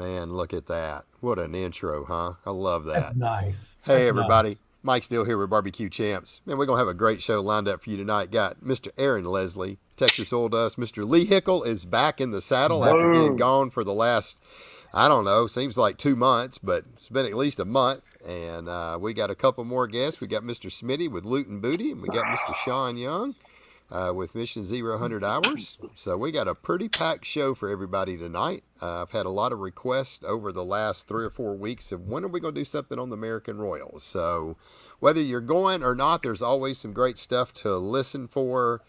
Man, look at that. What an intro, huh? I love that. That's nice. Hey, That's everybody. nice. Mike Steele here with BBQ Champs. Man, we're going to have a great show lined up for you tonight. Got Mr. Aaron Lesley, Texas Oil Dust. Mr. Lee Hickel is back in the saddle after being gone for the last, I don't know, seems like 2 months, but it's been at least a month. And we got a couple more guests. We got Mr. Smitty with Loot and Booty, and we got Mr. Sean Young with Mission 100 Hours. So we got a pretty packed show for everybody tonight. I've had a lot of requests over the last 3 or 4 weeks of when are we going to do something on the American Royals. So whether you're going or not, there's always some great stuff to listen for.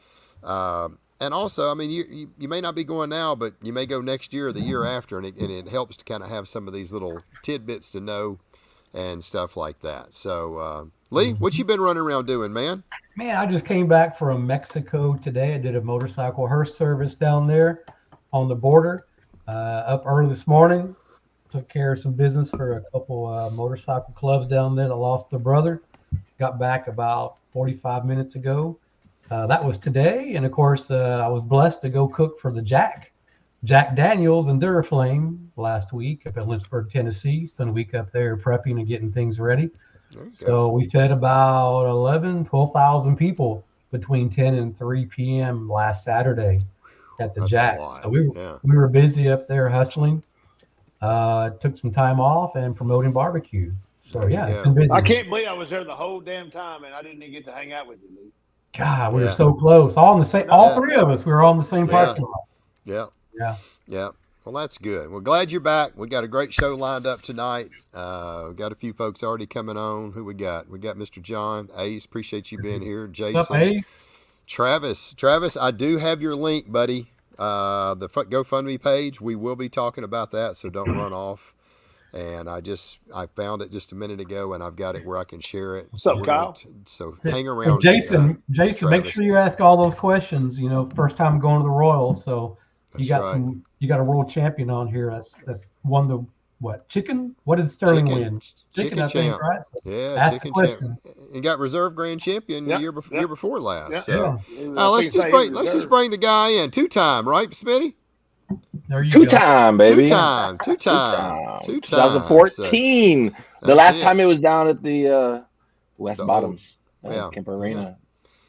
And also, I mean, you may not be going now, but you may go next year or the year after, and it helps to kind of have some of these little tidbits to know and stuff like that. So, Lee, what you been running around doing, man? Man, I just came back from Mexico today. I did a motorcycle hearse service down there on the border. Up early this morning, took care of some business for a couple motorcycle clubs down there that lost their brother. Got back about 45 minutes ago. That was today. And of course, I was blessed to go cook for the Jack Daniels and Duraflame last week up in Lynchburg, Tennessee. Spent a week up there prepping and getting things ready. So we fed about 12,000 people between 10 and 3 p.m. last Saturday at the Jack. So we were busy up there hustling. Took some time off and promoting barbecue. So it's been busy. I can't believe I was there the whole damn time and I didn't even get to hang out with you, Lee. God, we were so close. All three of us. We were all in the same parking lot. Yeah. Well, that's good. We're glad you're back. We got a great show lined up tonight. We got a few folks already coming on. Who we got? We got Mr. John Ace. Appreciate you being here. Jason. What's up, Ace? Travis, I do have your link, buddy. The GoFundMe page. We will be talking about that, so don't run off. And I found it just a minute ago, and I've got it where I can share it. What's up, Kyle? So hang around. Jason, make sure you ask all those questions. You know, first time going to the Royals, so you got a world champion on here that's won the chicken? What did Sterling win? Chicken, I think, right? So ask chicken questions. Champ. And got reserve grand champion year before last. Yeah. So let's just bring the guy in. 2-time, right, Smitty? There you go. 2-time, baby. 2-time. 2014. So, the last time it was down at the West Bottoms, Kemper Arena.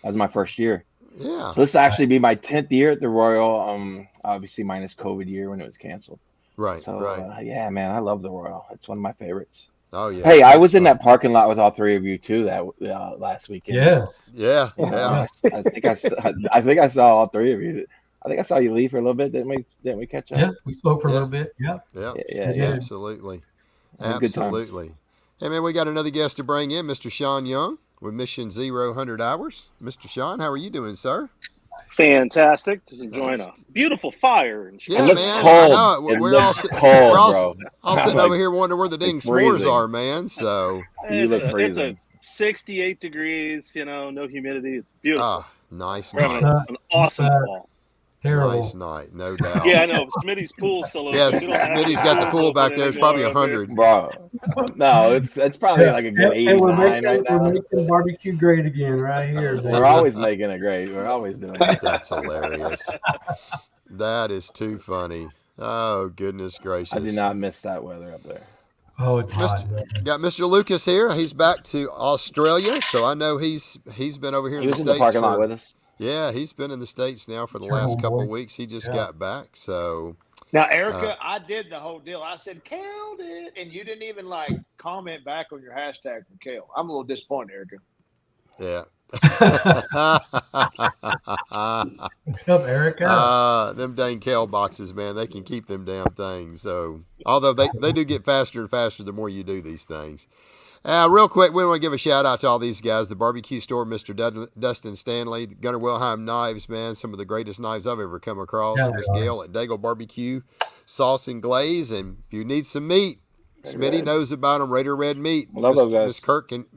That was my first year. Yeah. So this will actually be my 10th year at the Royal. Obviously minus COVID year when it was canceled. Right. So man, I love the Royal. It's one of my favorites. Oh yeah. Hey, I was in that parking lot with all three of you too that last weekend. Yes. Yeah. I think I saw all three of you. I think I saw you leave for a little bit. Didn't we catch up? Yeah, we spoke for a little bit. Yeah. Absolutely. Absolutely. Hey man, we got another guest to bring in, Mr. Sean Young with Mission 100 Hours. Mr. Sean, how are you doing, sir? Fantastic. Just enjoying a beautiful fire. Yeah, it looks man. cold. I know. We're all sitting over here wondering where the dang s'mores are, man. So you look freezing. It's 68 degrees, no humidity. It's beautiful. Nice. We're having an awesome fall. Terrible. Nice night, no doubt. Yeah, I know. Smitty's pool's still open. Yes, Smitty's got the pool back there. It's probably 100. Bro, no, it's probably like a good 89 right now. We're making barbecue great again right here. Man. We're always making it great. We're always doing it. That's hilarious. That is too funny. Oh, goodness gracious. I do not miss that weather up there. Oh, it's hot. Got Mr. Lucas here. He's back to Australia, so I know he's been over here in the States. He was in the parking lot with us. Yeah, he's been in the States now for the last couple of weeks. He just got back, so. Now, Erica, I did the whole deal. I said, "Kale did," and you didn't even comment back on your hashtag for Kale. I'm a little disappointed, Erica. Yeah. What's up, Erica? Them dang Kale boxes, man, they can keep them damn things. So, although they do get faster and faster the more you do these things. Real quick, we want to give a shout out to all these guys. The barbecue store, Mr. Dustin Stanley, Gunnar Wilhelm knives, man. Some of the greatest knives I've ever come across. Miss Gail at Daigle Barbecue, sauce and glaze. And if you need some meat, Smitty knows about them. Raider Red Meat. Miss Kirsten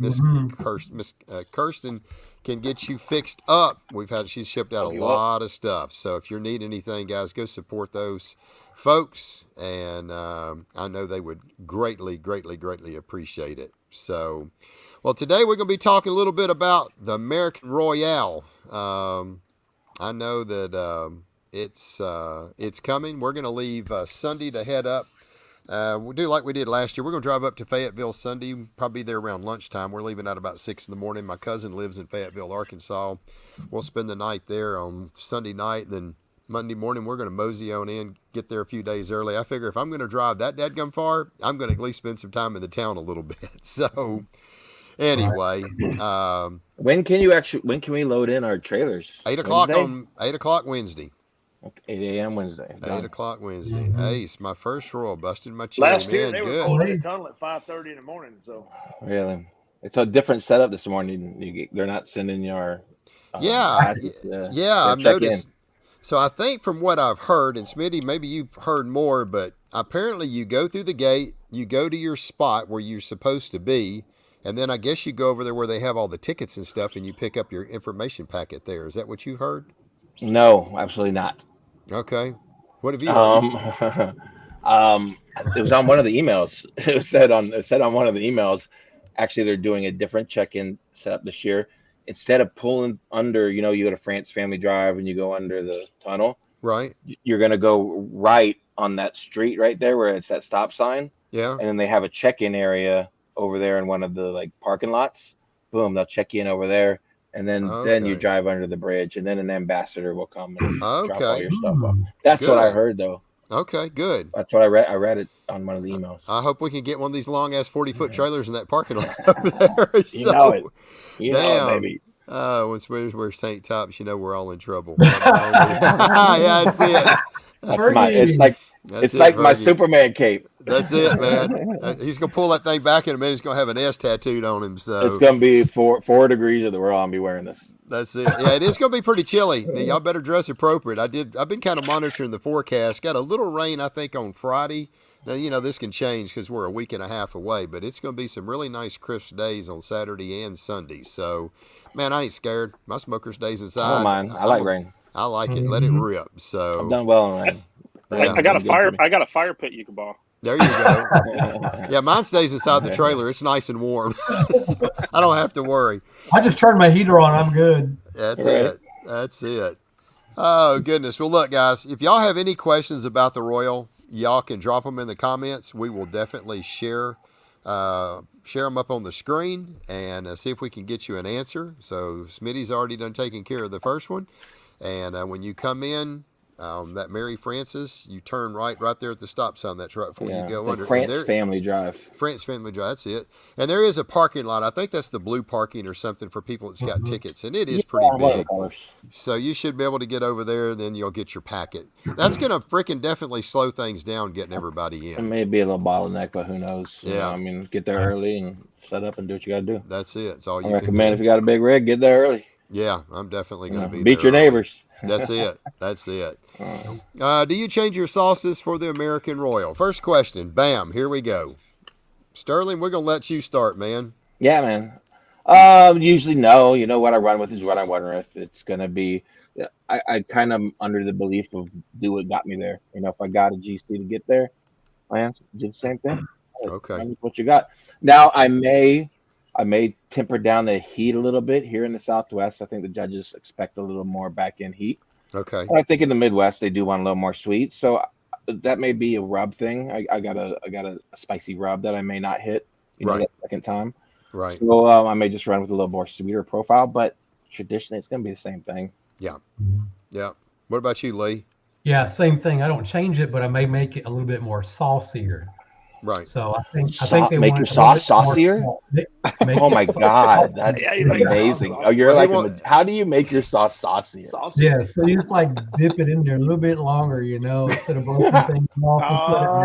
can get you fixed up. She's shipped out a lot of stuff. So if you're needing anything, guys, go support those folks, and I know they would greatly, greatly, greatly appreciate it. So, well, today we're going to be talking a little bit about the American Royale. I know that it's coming. We're going to leave Sunday to head up We'll do like we did last year. We're going to drive up to Fayetteville Sunday, probably there around lunchtime. We're leaving out about 6 in the morning. My cousin lives in Fayetteville, Arkansas. We'll spend the night there on Sunday night. Then Monday morning, we're going to mosey on in, get there a few days early. I figure if I'm going to drive that dadgum far, I'm going to at least spend some time in the town a little bit. So anyway. When can we load in our trailers? 8 o'clock on 8 o'clock Wednesday. 8 a.m. Wednesday. 8 o'clock Wednesday. Ace, my first roll, busted my cherry. Last year man. they were Good. pulling the tunnel at 5:30 in the morning. So Really, it's a different setup this morning. They're not sending your passes, I've noticed. So I think from what I've heard, and Smitty, maybe you've heard more, but apparently you go through the gate, you go to your spot where you're supposed to be, and then I guess you go over there where they have all the tickets and stuff, and you pick up your information packet there. Is that what you heard? No, absolutely not. Okay. What have you heard? It was on one of the emails. It said on one of the emails. Actually, they're doing a different check-in setup this year. Instead of pulling under, you go to France Family Drive and you go under the tunnel. Right. You're gonna go right on that street right there where it's that stop sign. Yeah. And then they have a check-in area over there in one of the parking lots. Boom, they'll check you in over there. And then you drive under the bridge, and then an ambassador will come and drop all your stuff off. That's what I heard, though. Okay, good. That's what I read. I read it on one of the emails. I hope we can get one of these long-ass 40-foot trailers in that parking lot over there. You know it, baby. When Swimmers wears tank tops, we're all in trouble. Yeah, that's it. It's like my Superman cape. That's it, man. He's gonna pull that thing back in a minute. He's gonna have an S tattooed on him. So it's gonna be 4 degrees of the world. I'll be wearing this. That's it. Yeah, it is gonna be pretty chilly. Now, y'all better dress appropriate. I've been kind of monitoring the forecast. Got a little rain, I think, on Friday. Now, this can change because we're a week and a half away, but it's going to be some really nice crisp days on Saturday and Sunday. So, man, I ain't scared. My smoker stays inside. I don't mind. I like rain. I like it. Let it rip. So I've done well in rain. I got a fire pit you can borrow. There you go. Yeah, mine stays inside the trailer. It's nice and warm. So I don't have to worry. I just turned my heater on. I'm good. That's it. That's it. Oh, goodness. Well, look, guys, if y'all have any questions about the Royal, y'all can drop them in the comments. We will definitely share them up on the screen and see if we can get you an answer. So Smitty's already done taking care of the first one. And when you come in, that Mary Frances, you turn right there at the stop sign. That's right before you go under. France Family Drive. France Family Drive, that's it. And there is a parking lot. I think that's the blue parking or something for people that's got tickets. And it is pretty big. So you should be able to get over there, then you'll get your packet. That's going to freaking definitely slow things down getting everybody in. It may be a little bottleneck, but who knows? Yeah. Get there early and set up and do what you got to do. That's it. It's all you I recommend if you got a big rig, get there early. Yeah, I'm definitely going to be beat there your neighbors. That's it. That's it. Do you change your sauces for the American Royal? First question. Bam. Here we go. Sterling, we're going to let you start, man. Yeah, man. Usually no. What I run with is what I run with. It's going to be, I kind of under the belief of do what got me there. If I got a GC to get there, I do the same thing. Okay. What you got. Now, I may temper down the heat a little bit here in the Southwest. I think the judges expect a little more back-end heat. Okay. And I think in the Midwest they do want a little more sweet. So that may be a rub thing. I got a spicy rub that I may not hit that second time. Right. So I may just run with a little more sweeter profile, but traditionally it's going to be the same thing. Yeah. Yeah. What about you, Lee? Yeah, same thing. I don't change it, but I may make it a little bit more saucier. Right. So I think they make want your sauce saucier. Oh my God, that's amazing! Oh, you're how do you make your sauce saucier? Yeah, so you just dip it in there a little bit longer, instead of blowing things off, just let it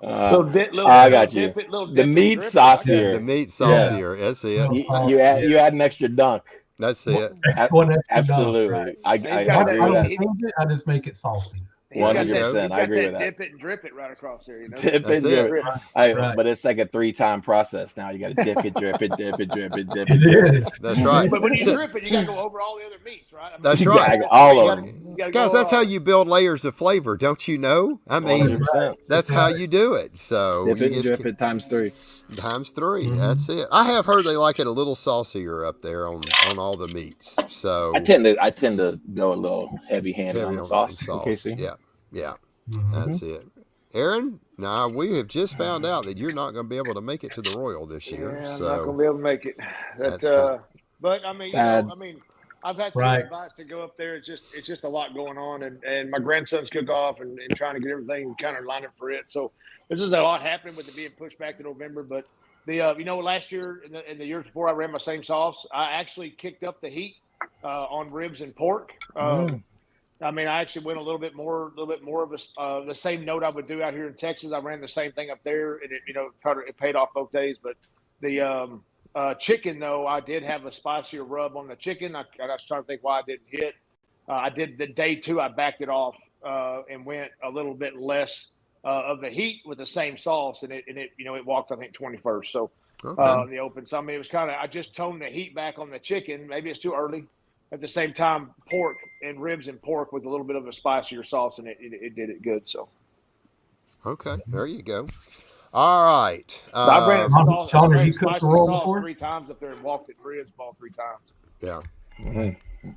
naturally. I got you. The meat saucier. The meat saucier. That's it. You add an extra dunk. That's it. Absolutely. Right. I agree with that. I just make it saucy. 100%. I agree with that. Dip it and drip it right across there. Dip and drip it. But it's like a 3-time process now. You got to dip it, drip it, dip it, drip it, dip it. It is. That's right. But when you drip it, you got to go over all the other meats, right? That's right. All of them. Guys, that's how you build layers of flavor, don't you know? I mean, 100%. that's how you do it. So dip it and drip it times 3. Times 3. That's it. I have heard they like it a little saucier up there on all the meats. So I tend to go a little heavy-handed on the sauce. Yeah. That's it. Aaron, now we have just found out that you're not going to be able to make it to the Royal this year. Yeah, I'm so not gonna be able to make it. That's kind But I mean, Sad. I've had to Right. advice to go up there. It's just a lot going on, and my grandson's cook off and trying to get everything kind of lined up for it. So there's just a lot happening with it being pushed back to November. But the last year and the years before I ran my same sauce, I actually kicked up the heat on ribs and pork. I mean, I actually went a little bit more of the same note I would do out here in Texas. I ran the same thing up there, and it paid off both days. But the chicken, though, I did have a spicier rub on the chicken. I was trying to think why I didn't hit. I did the day 2. I backed it off and went a little bit less of the heat with the same sauce, and it walked, I think, 21st. So in the open. So I mean, it was kind of, I just toned the heat back on the chicken. Maybe it's too early. At the same time, pork and ribs and pork with a little bit of a spicier sauce, and it did it good. So okay. There you go. All right. so I ran a sauce, Sean, I have ran you cooked spicy the roll sauce before? 3 times up there and walked it ribs all 3 times. Yeah. Mm-hmm.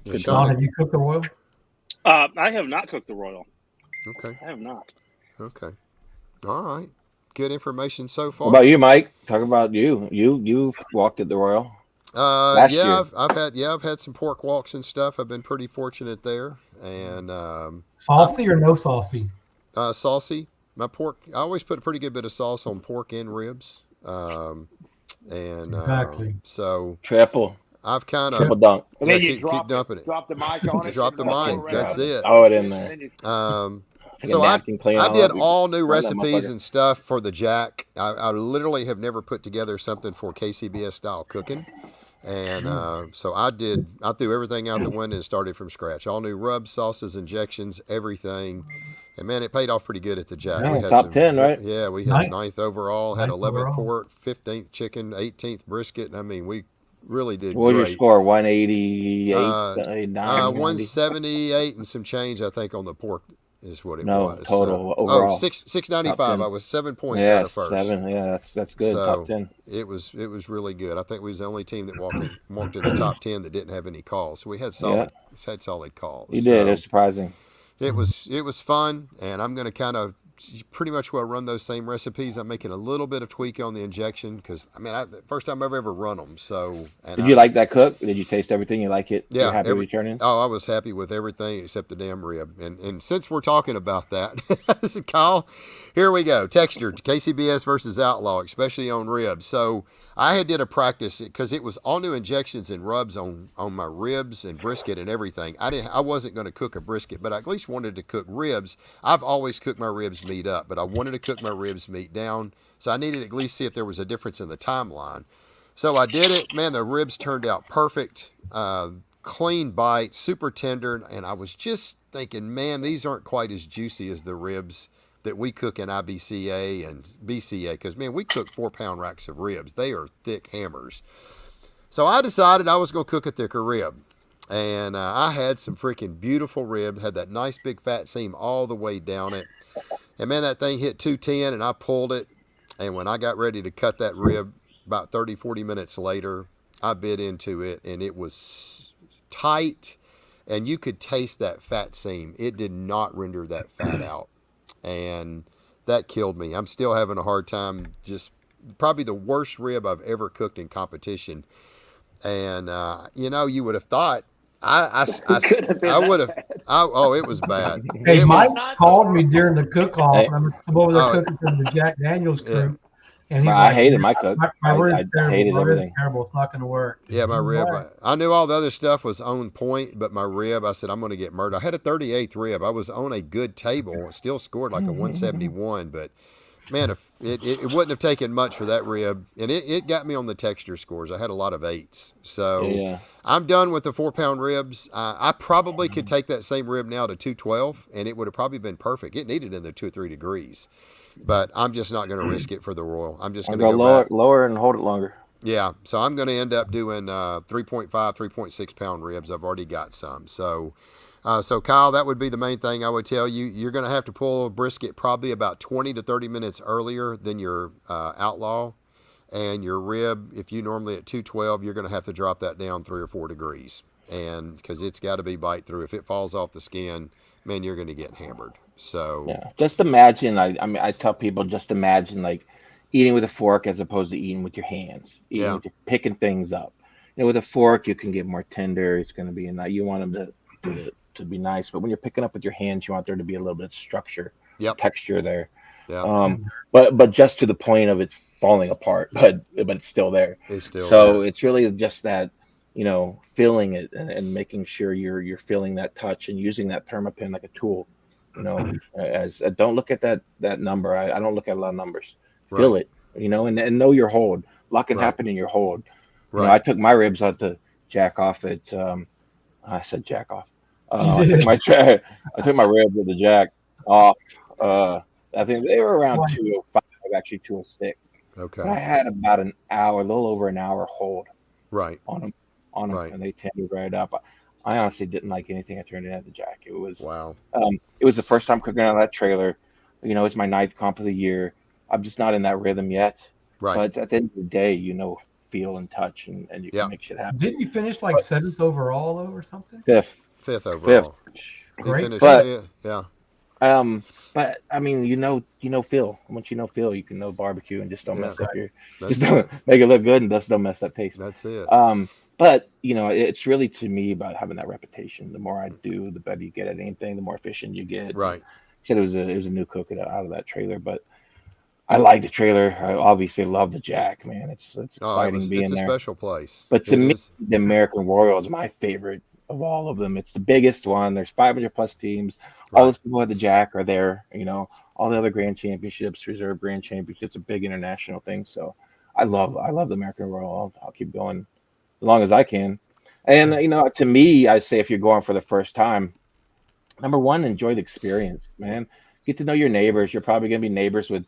Yeah, Good Sean, Sean, have you cooked the Royal? I have not cooked the Royal. okay. I have not. Okay. All right. Good information so far. What about you, Mike? Talk about you. You've walked at the Royal. Last yeah, year. I've had some pork walks and stuff. I've been pretty fortunate there. And Saucy or no saucy? saucy. My pork, I always put a pretty good bit of sauce on pork and ribs. And Exactly. so Triple. I've kind Triple of dunk. And then you keep drop dumping it. Drop the mic on it. Drop the and mic. go That's around. it. Throw it in there. And then you- Take a So I napkin, clean I all did up. all new Run that recipes motherfucker. and stuff for the Jack. I literally have never put together something for KCBS style cooking. And so I threw everything out the window and started from scratch. All new rubs, sauces, injections, everything. And man, it paid off pretty good at the Jack. Yeah, We had top 10, right? Yeah, we had Ninth. 9th overall, had Ninth 11th overall. pork, 15th chicken, 18th brisket. I mean, we really did What was your great. score? 188, Uh, 89, 178 and some change, I think, on the pork is what it No, was. total, So, overall. 695. Top 10. I was 7 points Yeah, out of first. 7. Yeah, that's good. So Top 10. it was really good. I think we was the only team that walked in the top 10 that didn't have any calls. So we had solid calls. You did. So It's surprising. it was fun, and I'm going to kind of pretty much will run those same recipes. I'm making a little bit of tweak on the injection because first time I've ever run them. So Did you like that cook? Did you taste everything? You like it? Yeah, You're happy with returning? Oh, I was happy with everything except the damn rib. And since we're talking about that, Kyle, here we go. Texture, KCBS versus Outlaw, especially on ribs. So I did a practice because it was all new injections and rubs on my ribs and brisket and everything. I wasn't going to cook a brisket, but I at least wanted to cook ribs. I've always cooked my ribs meat up, but I wanted to cook my ribs meat down. So I needed to at least see if there was a difference in the timeline. So I did it. Man, the ribs turned out perfect. Clean bite, super tender. And I was just thinking, man, these aren't quite as juicy as the ribs that we cook in IBCA and BCA. Because, man, we cook 4-pound racks of ribs. They are thick hammers. So I decided I was going to cook a thicker rib. And I had some freaking beautiful rib. Had that nice big fat seam all the way down it. And, man, that thing hit 210 and I pulled it. And when I got ready to cut that rib, about 30, 40 minutes later, I bit into it, and it was tight, and you could taste that fat seam. It did not render that fat out, and that killed me. I'm still having a hard time. Just probably the worst rib I've ever cooked in competition. And, you would have thought, I would have. Oh, it was bad. Hey, It Mike was, called me during the cook-off. Hey. I'm over there Oh. cooking for the Jack Daniels crew. And he's I like, hated my cook. My rib's I terrible. hated My rib's everything. terrible. It's not going to work. yeah, my rib. Right. I knew all the other stuff was on point, but my rib, I said, I'm going to get murdered. I had a 38th rib. I was on a good table. It still scored like a 171, but man, if it wouldn't have taken much for that rib, and it got me on the texture scores. I had a lot of 8s. So Yeah. I'm done with the 4-pound ribs. I probably could take that same rib now to 212, and it would have probably been perfect. It needed in the 2 or 3 degrees. But I'm just not going to risk it for the Royal. I'm just I'll going to go go back. lower and hold it longer. Yeah, so I'm going to end up doing 3.5, 3.6 pound ribs. I've already got some. So Kyle, that would be the main thing I would tell you. You're going to have to pull a brisket probably about 20 to 30 minutes earlier than your Outlaw. And your rib, if you normally at 212, you're going to have to drop that down 3 or 4 degrees. And because it's got to be bite through. If it falls off the skin, man, you're going to get hammered. So Yeah, just imagine. I mean, I tell people just imagine like eating with a fork as opposed to eating with your hands, eating yeah, with your picking things up. With a fork, you can get more tender. It's going to be you want them to be nice, but when you're picking up with your hands, you want there to be a little bit of structure, yep, texture there. yep. Um, but just to the point of it falling apart, but it's still there. It's still So there. it's really just that, feeling it and making sure you're feeling that touch and using that thermopin like a tool. As don't look at that number. I don't look at a lot of numbers. Feel Right, it, and know your hold. A lot can right, happen in your hold. right. I took my ribs out to jack off at I said jack off. You I took did. my I took my ribs with the jack off. I think they were around Right. 205, actually 206. But Okay. I had about an hour, a little over an hour hold Right, on them, right. and they tendered right up. I honestly didn't like anything I turned in at the jack. Wow. It was the first time cooking on that trailer. It's my ninth comp of the year. I'm just not in that rhythm yet. Right. But at the end of the day, feel and touch, and you can Yeah. make shit happen. Didn't you finish like But 7th overall though, or something? fifth, Fifth fifth. overall. He Great finished finish. But fifth. Yeah. Um, but I mean, Phil. Once you know Phil, you can know barbecue and just don't Yeah. mess up just That's don't it. make it look good and just don't mess up taste. That's it. But it's really to me about having that reputation. The more I do, the better you get at anything. The more efficient you get. And Right. said it was a new cook out of that trailer, but I like the trailer. I obviously love the Jack, man. It's Oh, exciting it's being a there. special place. But to It me, is. the American Royal is my favorite of all of them. It's the biggest one. There's 500 plus teams. All Right. those people at the Jack are there. All the other Grand Championships, Reserve Grand Championships, a big international thing. So I love the American Royal. I'll keep going as long as I can. And to me, I say if you're going for the first time, number one, enjoy the experience, man. Get to know your neighbors. You're probably gonna be neighbors with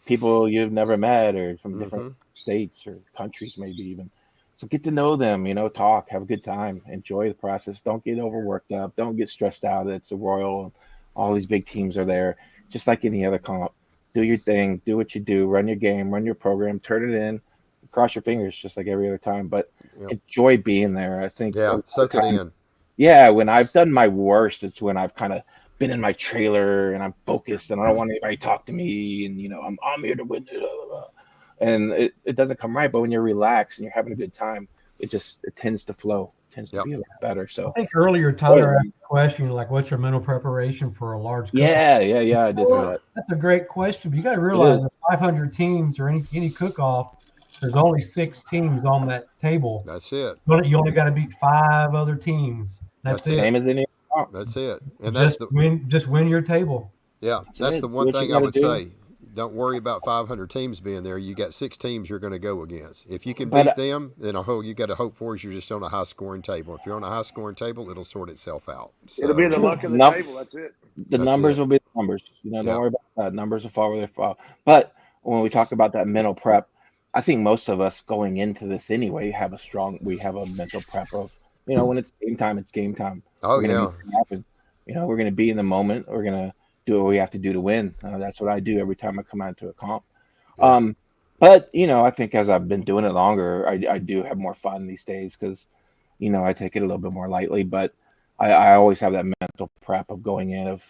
people you've never met or from different Mm-hmm. states or countries, maybe even. So get to know them, talk, have a good time, enjoy the process. Don't get overworked up. Don't get stressed out. It's a Royal. All these big teams are there, just like any other comp. Do your thing, do what you do, run your game, run your program, turn it in, cross your fingers, just like every other time. But Yep. enjoy being there. I think a Yeah. lot of Soak it times, in. yeah, when I've done my worst, it's when I've kind of been in my trailer and I'm focused and I don't want anybody to talk to me and I'm here to win it, blah, blah, blah. And it doesn't come right. But when you're relaxed and you're having a good time, it tends to flow, tends to Yep. be a lot better. I So think earlier Tyler asked a question like, "What's your mental preparation for a large cook-off?" yeah, I did say that. That's a great question. But you got to It realize is. that 500 teams or any cook-off, there's only 6 teams on that table. That's it. You only got to beat 5 other teams. That's That's it. it. Same as any other comp. That's it. And that's Just the win your table. yeah. That's That's it. the Do one what you thing I got to would do. say. Don't worry about 500 teams being there. You got 6 teams you're going to go against. If you can But beat them, then all you got to hope for is you're just on a high scoring table. If you're on a high scoring table, it'll sort itself out. It'll be the So true. luck of the table. That's it. The that's numbers it. will be the numbers. Don't Yeah. worry about that. Numbers will fall where they fall. But when we talk about that mental prep, I think most of us going into this anyway we have a mental prep of, when it's game time, it's game time. Oh We're gonna yeah. make it happen. We're gonna be in the moment. We're gonna do what we have to do to win. That's what I do every time I come out to a comp. Yeah. But I think as I've been doing it longer, I do have more fun these days because I take it a little bit more lightly. But I always have that mental prep of going in of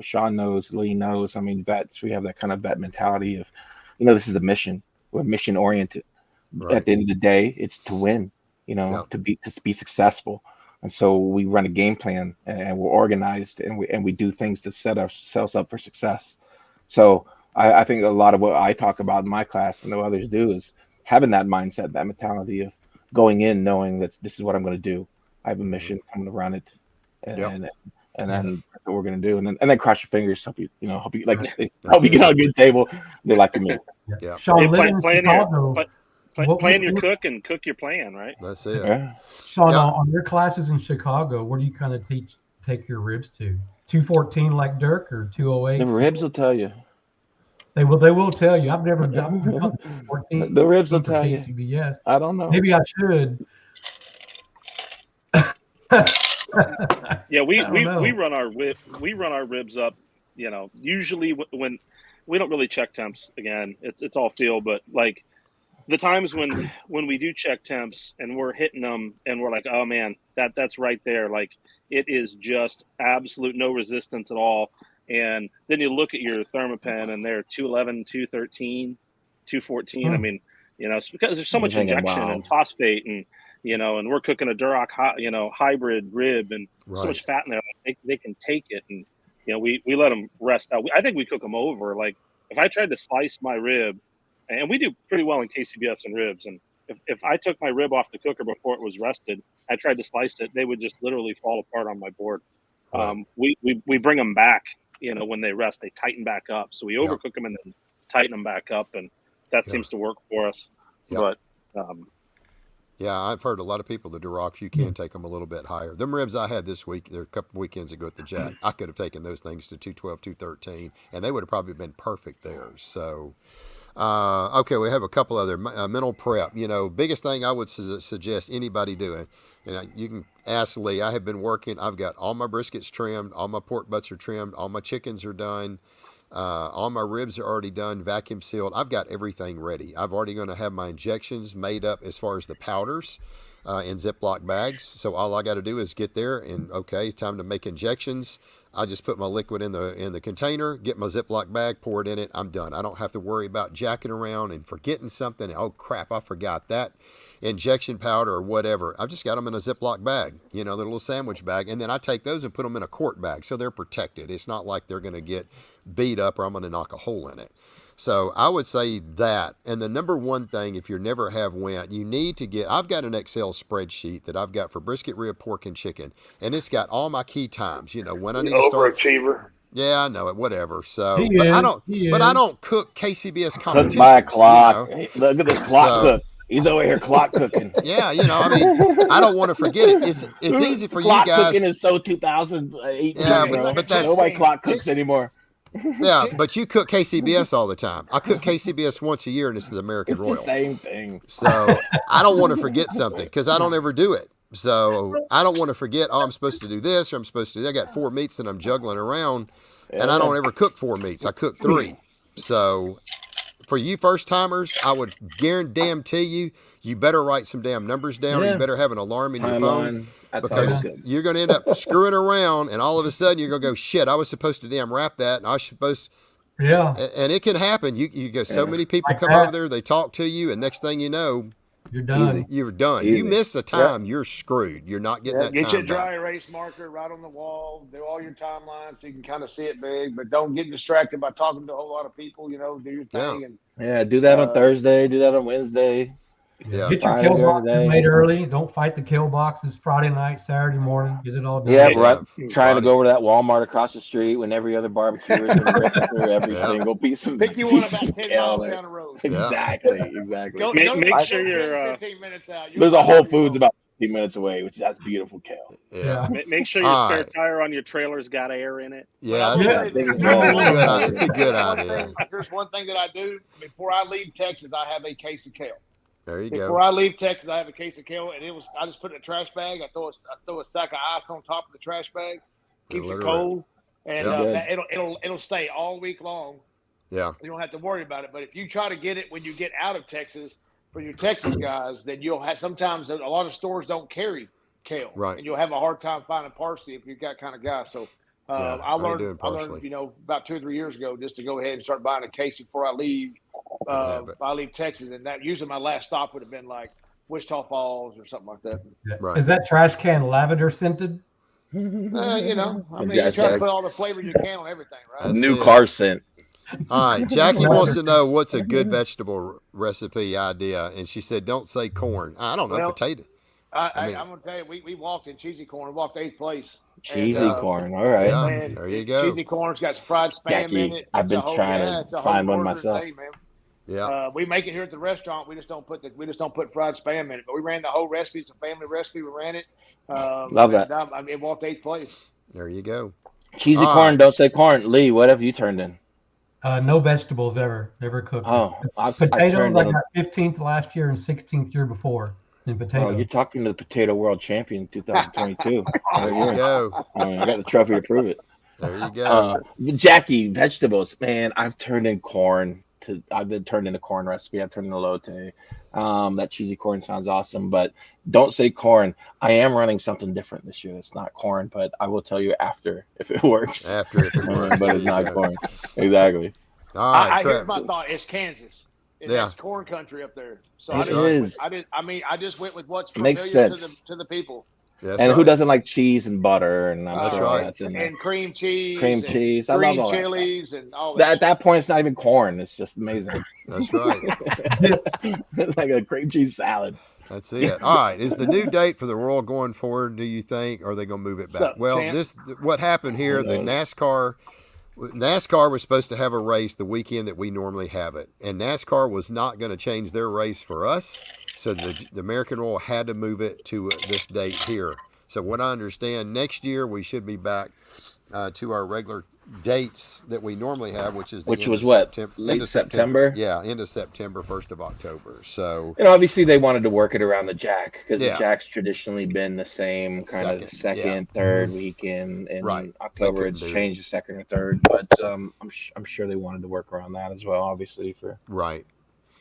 Sean knows, Lee knows. I mean, vets, we have that kind of vet mentality of this is a mission. We're mission oriented. Right. At the end of the day, it's to win. Yeah. To be successful. And so we run a game plan and we're organized and we do things to set ourselves up for success. So I think a lot of what I talk about in my class and what others do is having that mindset, that mentality of going in knowing that this is what I'm going to do. I have a mission. I'm going to run it, and then that's what we're going to do. And then cross your fingers. Hope you like hope you get on a good table. They like your meat. Yeah. Sean, Hey, living in Chicago, plan your cook and cook your plan, right? That's it. Yeah. Sean, Yeah. on your classes in Chicago, where do you kind of take your ribs to? 214 like Dirk or 208? The ribs will tell you. They will tell you. I've never done 214 The ribs will for tell you. KCBS. I don't know. Maybe I should. Yeah, we I don't know. run our ribs up. Usually when we don't really check temps. Again, it's all feel, but like the times when we do check temps and we're hitting them and we're like, oh man, that's right there. Like it is just absolute no resistance at all. And then you look at your Thermapen, and they're 211, 213, 214. I mean, it's because there's so much injection and phosphate, and and we're cooking a Duroc, hybrid rib, and so much fat in there. They can take it, and we let them rest out. I think we cook them over. Like if I tried to slice my rib, and we do pretty well in KCBS and ribs, and if I took my rib off the cooker before it was rested, I tried to slice it, they would just literally fall apart on my board. Right. We bring them back. When they rest, they tighten back up. So we overcook them and then tighten them back up, and that seems to work for us. But I've heard a lot of people, the Durocs, you can take them a little bit higher. Them ribs I had this week, a couple weekends ago at the Jack, I could have taken those things to 212, 213, and they would have probably been perfect there. So, okay, we have a couple other mental prep. Biggest thing I would suggest anybody doing, and you can ask Lee, I have been working, I've got all my briskets trimmed, all my pork butts are trimmed, all my chickens are done, all my ribs are already done, vacuum sealed. I've got everything ready. I've already going to have my injections made up as far as the powders in Ziploc bags. So all I got to do is get there and, okay, time to make injections. I just put my liquid in the container, get my Ziploc bag, pour it in it. I'm done. I don't have to worry about jacking around and forgetting something. Oh, crap, I forgot that injection powder or whatever. I've just got them in a Ziploc bag, the little sandwich bag. And then I take those and put them in a quart bag so they're protected. It's not like they're going to get beat up or I'm going to knock a hole in it. So I would say that. And the number one thing, if you never have went, you need to get, I've got an Excel spreadsheet that I've got for brisket, rib, pork, and chicken. And it's got all my key times, when I need to start. Overachiever. Yeah, I know it, whatever. So, but I don't cook KCBS competitions. Cook by clock. Look at this clock cook. He's over here clock cooking. Yeah, I don't want to forget it. It's easy for clock you guys. Cooking is so 2008. Yeah, but that's nobody clock cooks anymore. Yeah, but you cook KCBS all the time. I cook KCBS once a year, and it's the American Royal. It's the same thing. So I don't want to forget something because I don't ever do it. So I don't want to forget, I'm supposed to do this or I'm supposed to do that. I got 4 meats that I'm juggling around, and I don't ever cook 4 meats. I cook 3. So for you first timers, I would guarantee you better write some damn numbers down. You better have an alarm in your phone. Because you're going to end up screwing around, and all of a sudden you're going to go, shit, I was supposed to damn wrap that, and I was supposed to. Yeah. And it can happen. You get so many people come over there, they talk to you, and next thing you know, you're done. You're done. Easy. You miss the time, you're screwed. You're not getting that get time your dry back. erase marker right on the wall. Do all your timelines so you can kind of see it big, but don't get distracted by talking to a whole lot of people. Do your thing. And do that on Thursday. Do that on Wednesday. Yeah. Get your kill boxes made early. Don't fight the kill boxes Friday night, Saturday morning. Get it all done. Yeah, right. Trying to go over to that Walmart across the street when every other barbecue is in the register, every single piece of pick you one about 10 miles down the road. Exactly. Make sure you're 15 minutes out. There's a Whole Foods about 15 minutes away, which that's beautiful kale. Yeah. Make sure your spare tire on your trailer's got air in it. Yeah, it's a good idea. There's one thing that I do before I leave Texas. I have a case of kale. There you Before I leave Texas, I have a case of kale, and I just put it in a trash bag. I throw a sack of ice on top of the trash bag, keeps it cold, and it'll stay all week long. Yeah, you don't have to worry about it. But if you try to get it when you get out of Texas for your Texas guys, then you'll have sometimes a lot of stores don't carry kale, right? And you'll have a hard time finding parsley if you've got kind of guy. So I learned about 2 or 3 years ago just to go ahead and start buying a case before I leave. If I leave Texas, and that usually my last stop would have been like Wichita Falls or something like that. Right. Is that trash can lavender scented? You try to put all the flavor you can on everything, right? New car scent. All right, Jackie wants to know what's a good vegetable recipe idea, and she said, "Don't say corn." I don't know, potato. I'm gonna tell you, we walked in cheesy corn. We walked 8th place. Cheesy corn, all right. Yeah, there you go. Cheesy corn's got some fried spam in it. I've been trying to find one myself. Day, man. Yeah, we make it here at the restaurant. We just don't put fried spam in it. But we ran the whole recipe. It's a family recipe. We ran it. Love that. It walked 8th place. There you go. Cheesy corn. Don't say corn. Lee, what have you turned in? No vegetables ever cooked. Oh, potatoes. I got 15th last year and 16th year before in potatoes. Oh, you're talking to the potato world champion 2022. There you go. I got the trophy to prove it. There you go. Jackie, vegetables. Man, I've turned in corn I've been turned into corn recipe. I've turned into elote. That cheesy corn sounds awesome, but don't say corn. I am running something different this year. That's not corn, but I will tell you after if it works. After if it works, But it's not corn. Exactly. All right, Here's Trev. my thought. It's Kansas. And Yeah. that's corn country up there. So It I just went with what's Makes familiar sense. to the people. That's And who right. doesn't like cheese and butter? And I'm That's sure right. that's in there. And cream cheese. Cream and cheese. I green love all that chilies and all At that. that point, it's not even corn. It's just amazing. That's right. It's like a cream cheese salad. That's it. All right. Is the new date for the Royal going forward, do you think, or are they going to move it back? So, Well, champ? what happened here, the NASCAR was supposed to have a race the weekend that we normally have it. And NASCAR was not going to change their race for us. So the American Royal had to move it to this date here. So what I understand, next year we should be back to our regular dates that we normally have, which is the Which end was of what? September, Late end of September? Yeah, end of September, 1st of October. So And obviously, they wanted to work it around the Jack because Yeah. the Jack's traditionally been the same kind of second, third weekend. In Right. October, They it's couldn't do changed to second or third. But I'm sure they wanted to work around that as well, obviously, for right.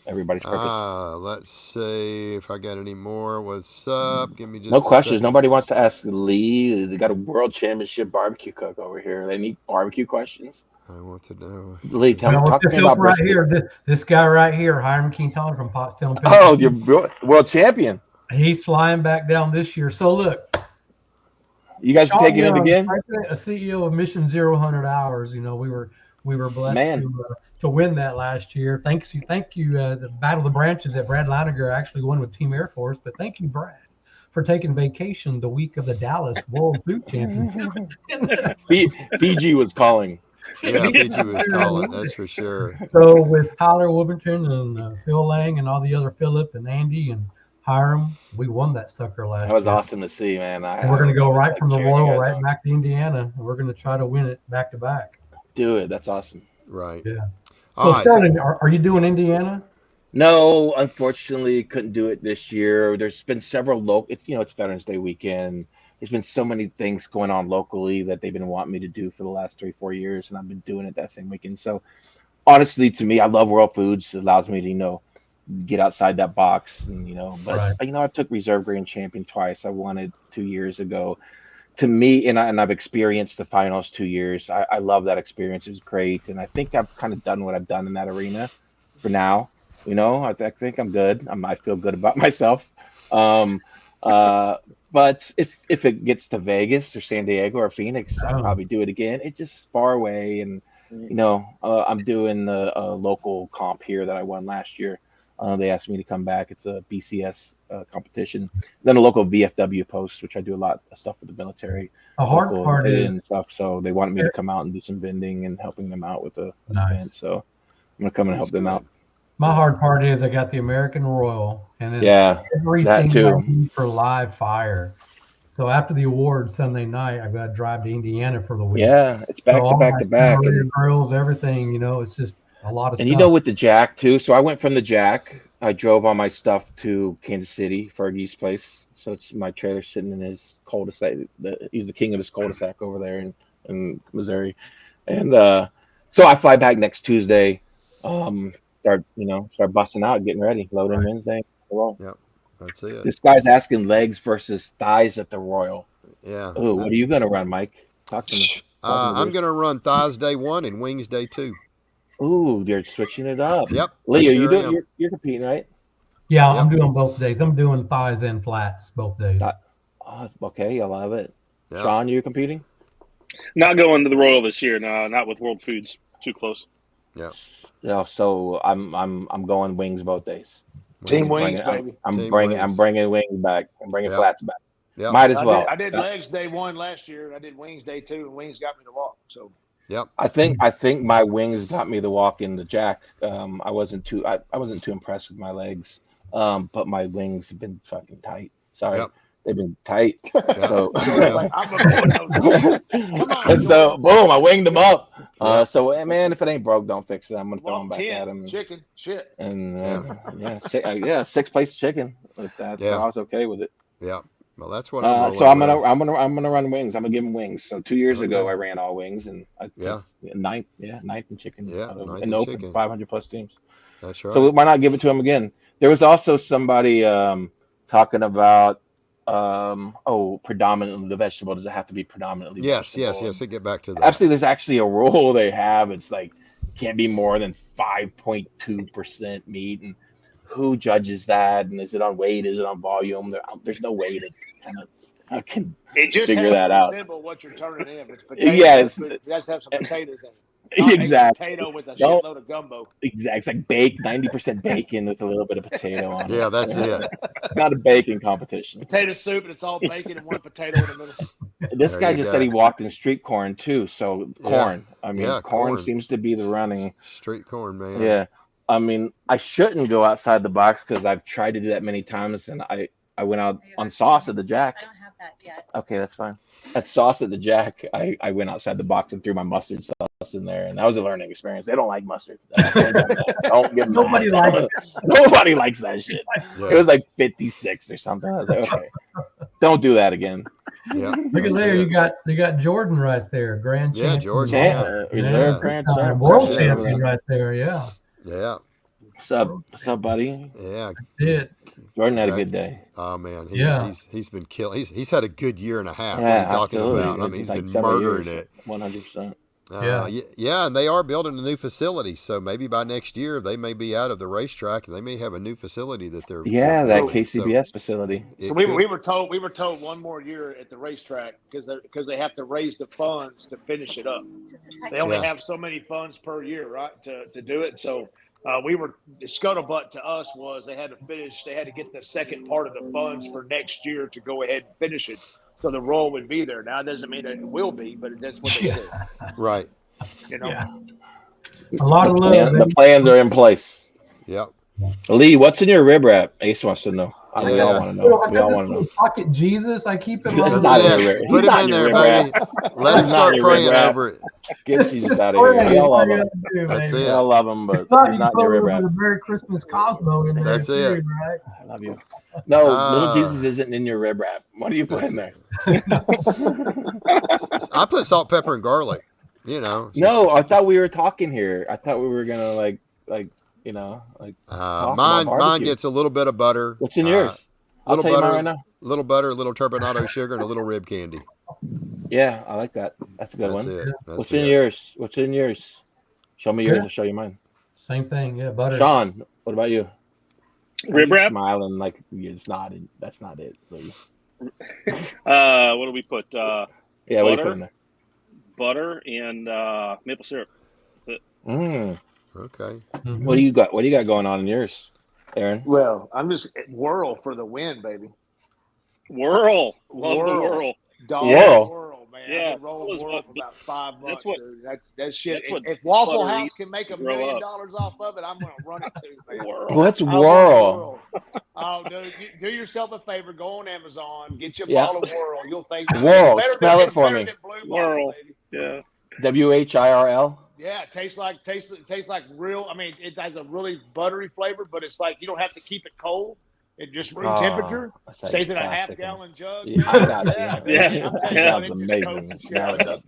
everybody's purpose. Let's see if I got any more. What's up? Give me just No a questions. second. Nobody wants to ask Lee. They got a world championship barbecue cook over here. They need barbecue questions. I want to know. Lee, talk to This me about right brisket. here, this guy right here, Hiram Quintana from Pottstown. Oh, you're world champion. He's flying back down this year. So look, You guys are Sean taking it Young, again? President, a CEO of Mission Zero 100 Hours. You know, we were blessed Man. to win that last year. Thank you. The Battle of the Branches that Brad Leiniger actually won with Team Air Force. But thank you, Brad, for taking vacation the week of the Dallas World Food Championship. Fiji was calling. Yeah, Fiji was calling. That's for sure. So with Tyler Wovington and Phil Lang and all the other Philip and Andy and Hiram, we won that sucker last year. That was awesome to see, man. And we're going to go I was, right like, from the cheering you Royal guys right on. back to Indiana, and we're going to try to win it back to back. Do it. That's awesome. Right. Yeah. All So right, Sterling, are you doing Indiana? No, unfortunately, couldn't do it this year. There's been several local. It's Veterans Day weekend. There's been so many things going on locally that they've been wanting me to do for the last 3-4 years, and I've been doing it that same weekend. So, honestly, to me, I love World Foods. It allows me to get outside that box, and But Right. I took Reserve Grand Champion twice. I won it 2 years ago. To me, and I've experienced the finals 2 years. I love that experience. It was great, and I think I've kind of done what I've done in that arena for now. I think I'm good. I feel good about myself. But if it gets to Vegas or San Diego or Phoenix, I'll probably do it again. It's just far away, and I'm doing the local comp here that I won last year. They asked me to come back. It's a BCS competition. Then a local VFW post, which I do a lot of stuff with the military. The hard local part is and stuff. So they wanted me to come out and do some vending and helping them out with the Nice. event. So I'm gonna come and help them out. my hard part is I got the American Royal, and then Yeah, everything too. I need for live fire. So after the awards Sunday night, I've got to drive to Indiana for the week. Yeah, it's back So to all back my to back. simulator grills, everything. It's just a lot of And stuff. with the Jack too. So I went from the Jack. I drove all my stuff to Kansas City, Fergie's place. So it's my trailer sitting in his cul-de-sac. He's the king of his cul-de-sac over there in Missouri. And so I fly back next Tuesday. Start busting out, getting ready, loading Wednesday. Well, That's it. this guy's asking legs versus thighs at the Royal. Yeah. Oh, what are you gonna run, Mike? Talk to me. I'm going to run thighs day 1 and wings day 2. Ooh, you're switching it up. Yep. Lee, I are you sure doing? am. You're competing, right? Yeah, Yep. I'm doing both days. I'm doing thighs and flats both days. Oh, okay, I love it. Yeah. Sean, you're competing? Not going to the Royal this year. No, not with World Foods. Too close. Yeah. So I'm going wings both days. Team Wings. wings, baby. I'm Team bringing wings. wings back. I'm bringing Yep. flats back. Yep. Might as well. I did legs day 1 last year, and I did wings day 2, and wings got me to walk. So Yep. I think my wings got me the walk in the Jack. I wasn't too impressed with my legs. But my wings have been fucking tight. Sorry. Yep. They've been tight. So like, I'm a and so boom, I winged them up. Yeah. So man, if it ain't broke, don't fix it. I'm gonna throw them back at him. chicken, shit. And six place chicken with that. Yeah. So I was okay with it. Yep. Well, that's what I'm rolling So I'm gonna with. I'm gonna run wings. I'm gonna give them wings. So 2 years ago Okay. I ran all wings, and I Yeah. took ninth in chicken Yeah, ninth in in the open chicken. 500 plus teams. That's So right. why not give it to him again? There was also somebody talking about predominantly the vegetable. Does it have to be predominantly Yes, yes, vegetable? yes. To get back to that. Absolutely, there's actually a rule they have. It's like can't be more than 5.2% meat, and who judges that? And is it on weight? Is it on volume? There's no way to kind of I can It just figure has that to out. resemble what you're turning in. If it's Yeah, potatoes, it's it has to have some potatoes in it. Not a exactly. potato with a No, shitload of gumbo. exactly. It's like 90% bacon with a little bit of potato on Yeah, it. that's it. Not a bacon competition. Potato soup, and it's all bacon and one potato in the middle. This There guy you just said go. he walked in street corn too. So Yeah. corn. I mean, Yeah, corn corn. seems to be the running. Street corn, man. Yeah. I mean, I shouldn't go outside the box because I've tried to do that many times, and I went out on sauce at the Jack. I don't have that yet. Okay, that's fine. At sauce at the Jack, I went outside the box and threw my mustard sauce in there, and that was a learning experience. They don't like mustard. Don't give them Nobody that. likes Nobody likes that shit. Yeah. It was like 56 or something. I was like, okay, don't do that again. Yeah. Look at that's there, it. you got Jordan right there, grand Yeah, champion. Jordan. Reserve Yeah. grand World champ. champion right there, yeah. Yeah. What's up, buddy? Yeah. Did. Jordan had a Right. good day. Oh man, Yeah. he's been killing. He's had a good year and a half. What Yeah, are you talking absolutely. about? I mean, It's he's like been several murdering years, it. 100%. Yeah, and they are building a new facility. So maybe by next year they may be out of the racetrack and they may have a new facility that they're Yeah, that building. So KCBS facility. it So we could- were told one more year at the racetrack because they have to raise the funds to finish it up. Just a second. They only Yeah. have so many funds per year, right, to do it. So the scuttlebutt to us was they had to get the second part of the funds for next year to go ahead and finish it. So the role would be there. Now it doesn't mean that it will be, but that's what they said. right. You know, Yeah. A lot of love. The baby. plans are in place. Yep. Lee, what's in your rib wrap? Ace wants to know. I mean, we all Yeah. want to Oh, know. I We got all this want to know. little pocket Jesus. I keep him That's on not That's in your it. rib. Put He's him not in in your there, rib baby. wrap. Let him He's not start in your rib praying wrap. over it. Get Jesus out of here. We all love him. That's We it. all love him, but It's not he's you not can in your put a rib little wrap. bit of Merry Christmas Cosmo in there. That's too, it. Right? I love you. No, little Ah. Jesus isn't in your rib wrap. What do you put in there? I put salt, pepper, and garlic. You know. No, I thought we were talking here. I thought we were gonna like talk Mine about barbecue. gets a little bit of butter. What's in yours? I'll Little tell you butter, mine right now. little butter, a little turbinado sugar, and a little rib candy. Yeah, I like that. That's a good That's one. it. That's What's it. in yours? What's in yours? Show me yours. Yeah. I'll show you mine. Same thing. Yeah, butter. Sean, what about you? Rib You're wrap. Smiling like it's not. That's not it. Lee. What do we put? Yeah, what do you Butter? put in there? Butter and maple syrup. Mm. Okay. Mhm. What do you got? What do you got going on in yours, Aaron? well, I'm just whirl for the win, baby. Whirl. Love the Whirl. whirl. Dog Whirl. whirl, man. Yeah, I've been rolling that was whirl what- for about 5 months, that's what- dude. That shit. that's what If Waffle butter House eats can make $1 grow million up. off of it, I'm gonna run it too, man. Whirl. What's I want whirl? Oh, dude, do yourself a favor. Go on Amazon, get you a Yeah. bottle of Whirl. You'll think Whirl, it's better spell than- it for it's better me. than Blue Bottle, Whirl. baby. Yeah. WHIRL. Yeah, it tastes like real. I mean, it has a really buttery flavor, but it's like you don't have to keep it cold. It just room Oh, temperature. that's like Stays in a plastic. half-gallon jug. Yeah, I got you. Yeah, Yeah. man, I'm telling Yeah. you, it Sounds just amazing. coats the shit Now out it of does. it.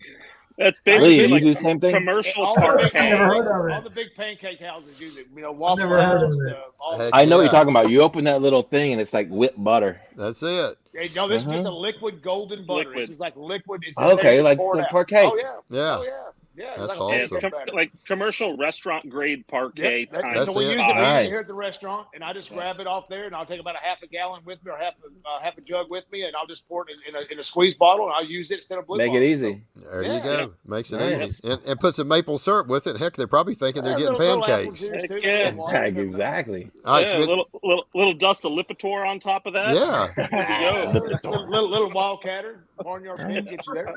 That's Lee, basically you like do the same thing? commercial All the big- parquet. Never heard of it. All the big pancake houses use it. You know, Waffle never heard of House. it. All Heck I know what yeah. you're talking about. You open that little thing and it's like whipped butter. That's it. Hey, no, this is just Mhm. a liquid golden butter. Liquid. This is like liquid. It's Okay, just like poured the out. parquet. Oh yeah. Yeah. Oh yeah. Yeah. It's That's like a Yeah, it's awesome. pancake batter. like commercial restaurant grade parquet Yeah, times. so we it. use it Nice. here at the restaurant, and I just grab it off there, and I'll take about a half a gallon with me, or half a jug with me, and I'll just pour it in a squeeze bottle, and I'll use it instead of blue Make bottle. it easy. There Yeah. you go. Makes it Nice. easy. And put some maple syrup with it. Heck, they're probably thinking they're getting little apple pancakes. juice, too, Yeah. some water, Exactly. All right, Yeah, Smith. little dust of Lipitor on top of that. Yeah. There you go. little wildcatter, barnyard pig, get you there.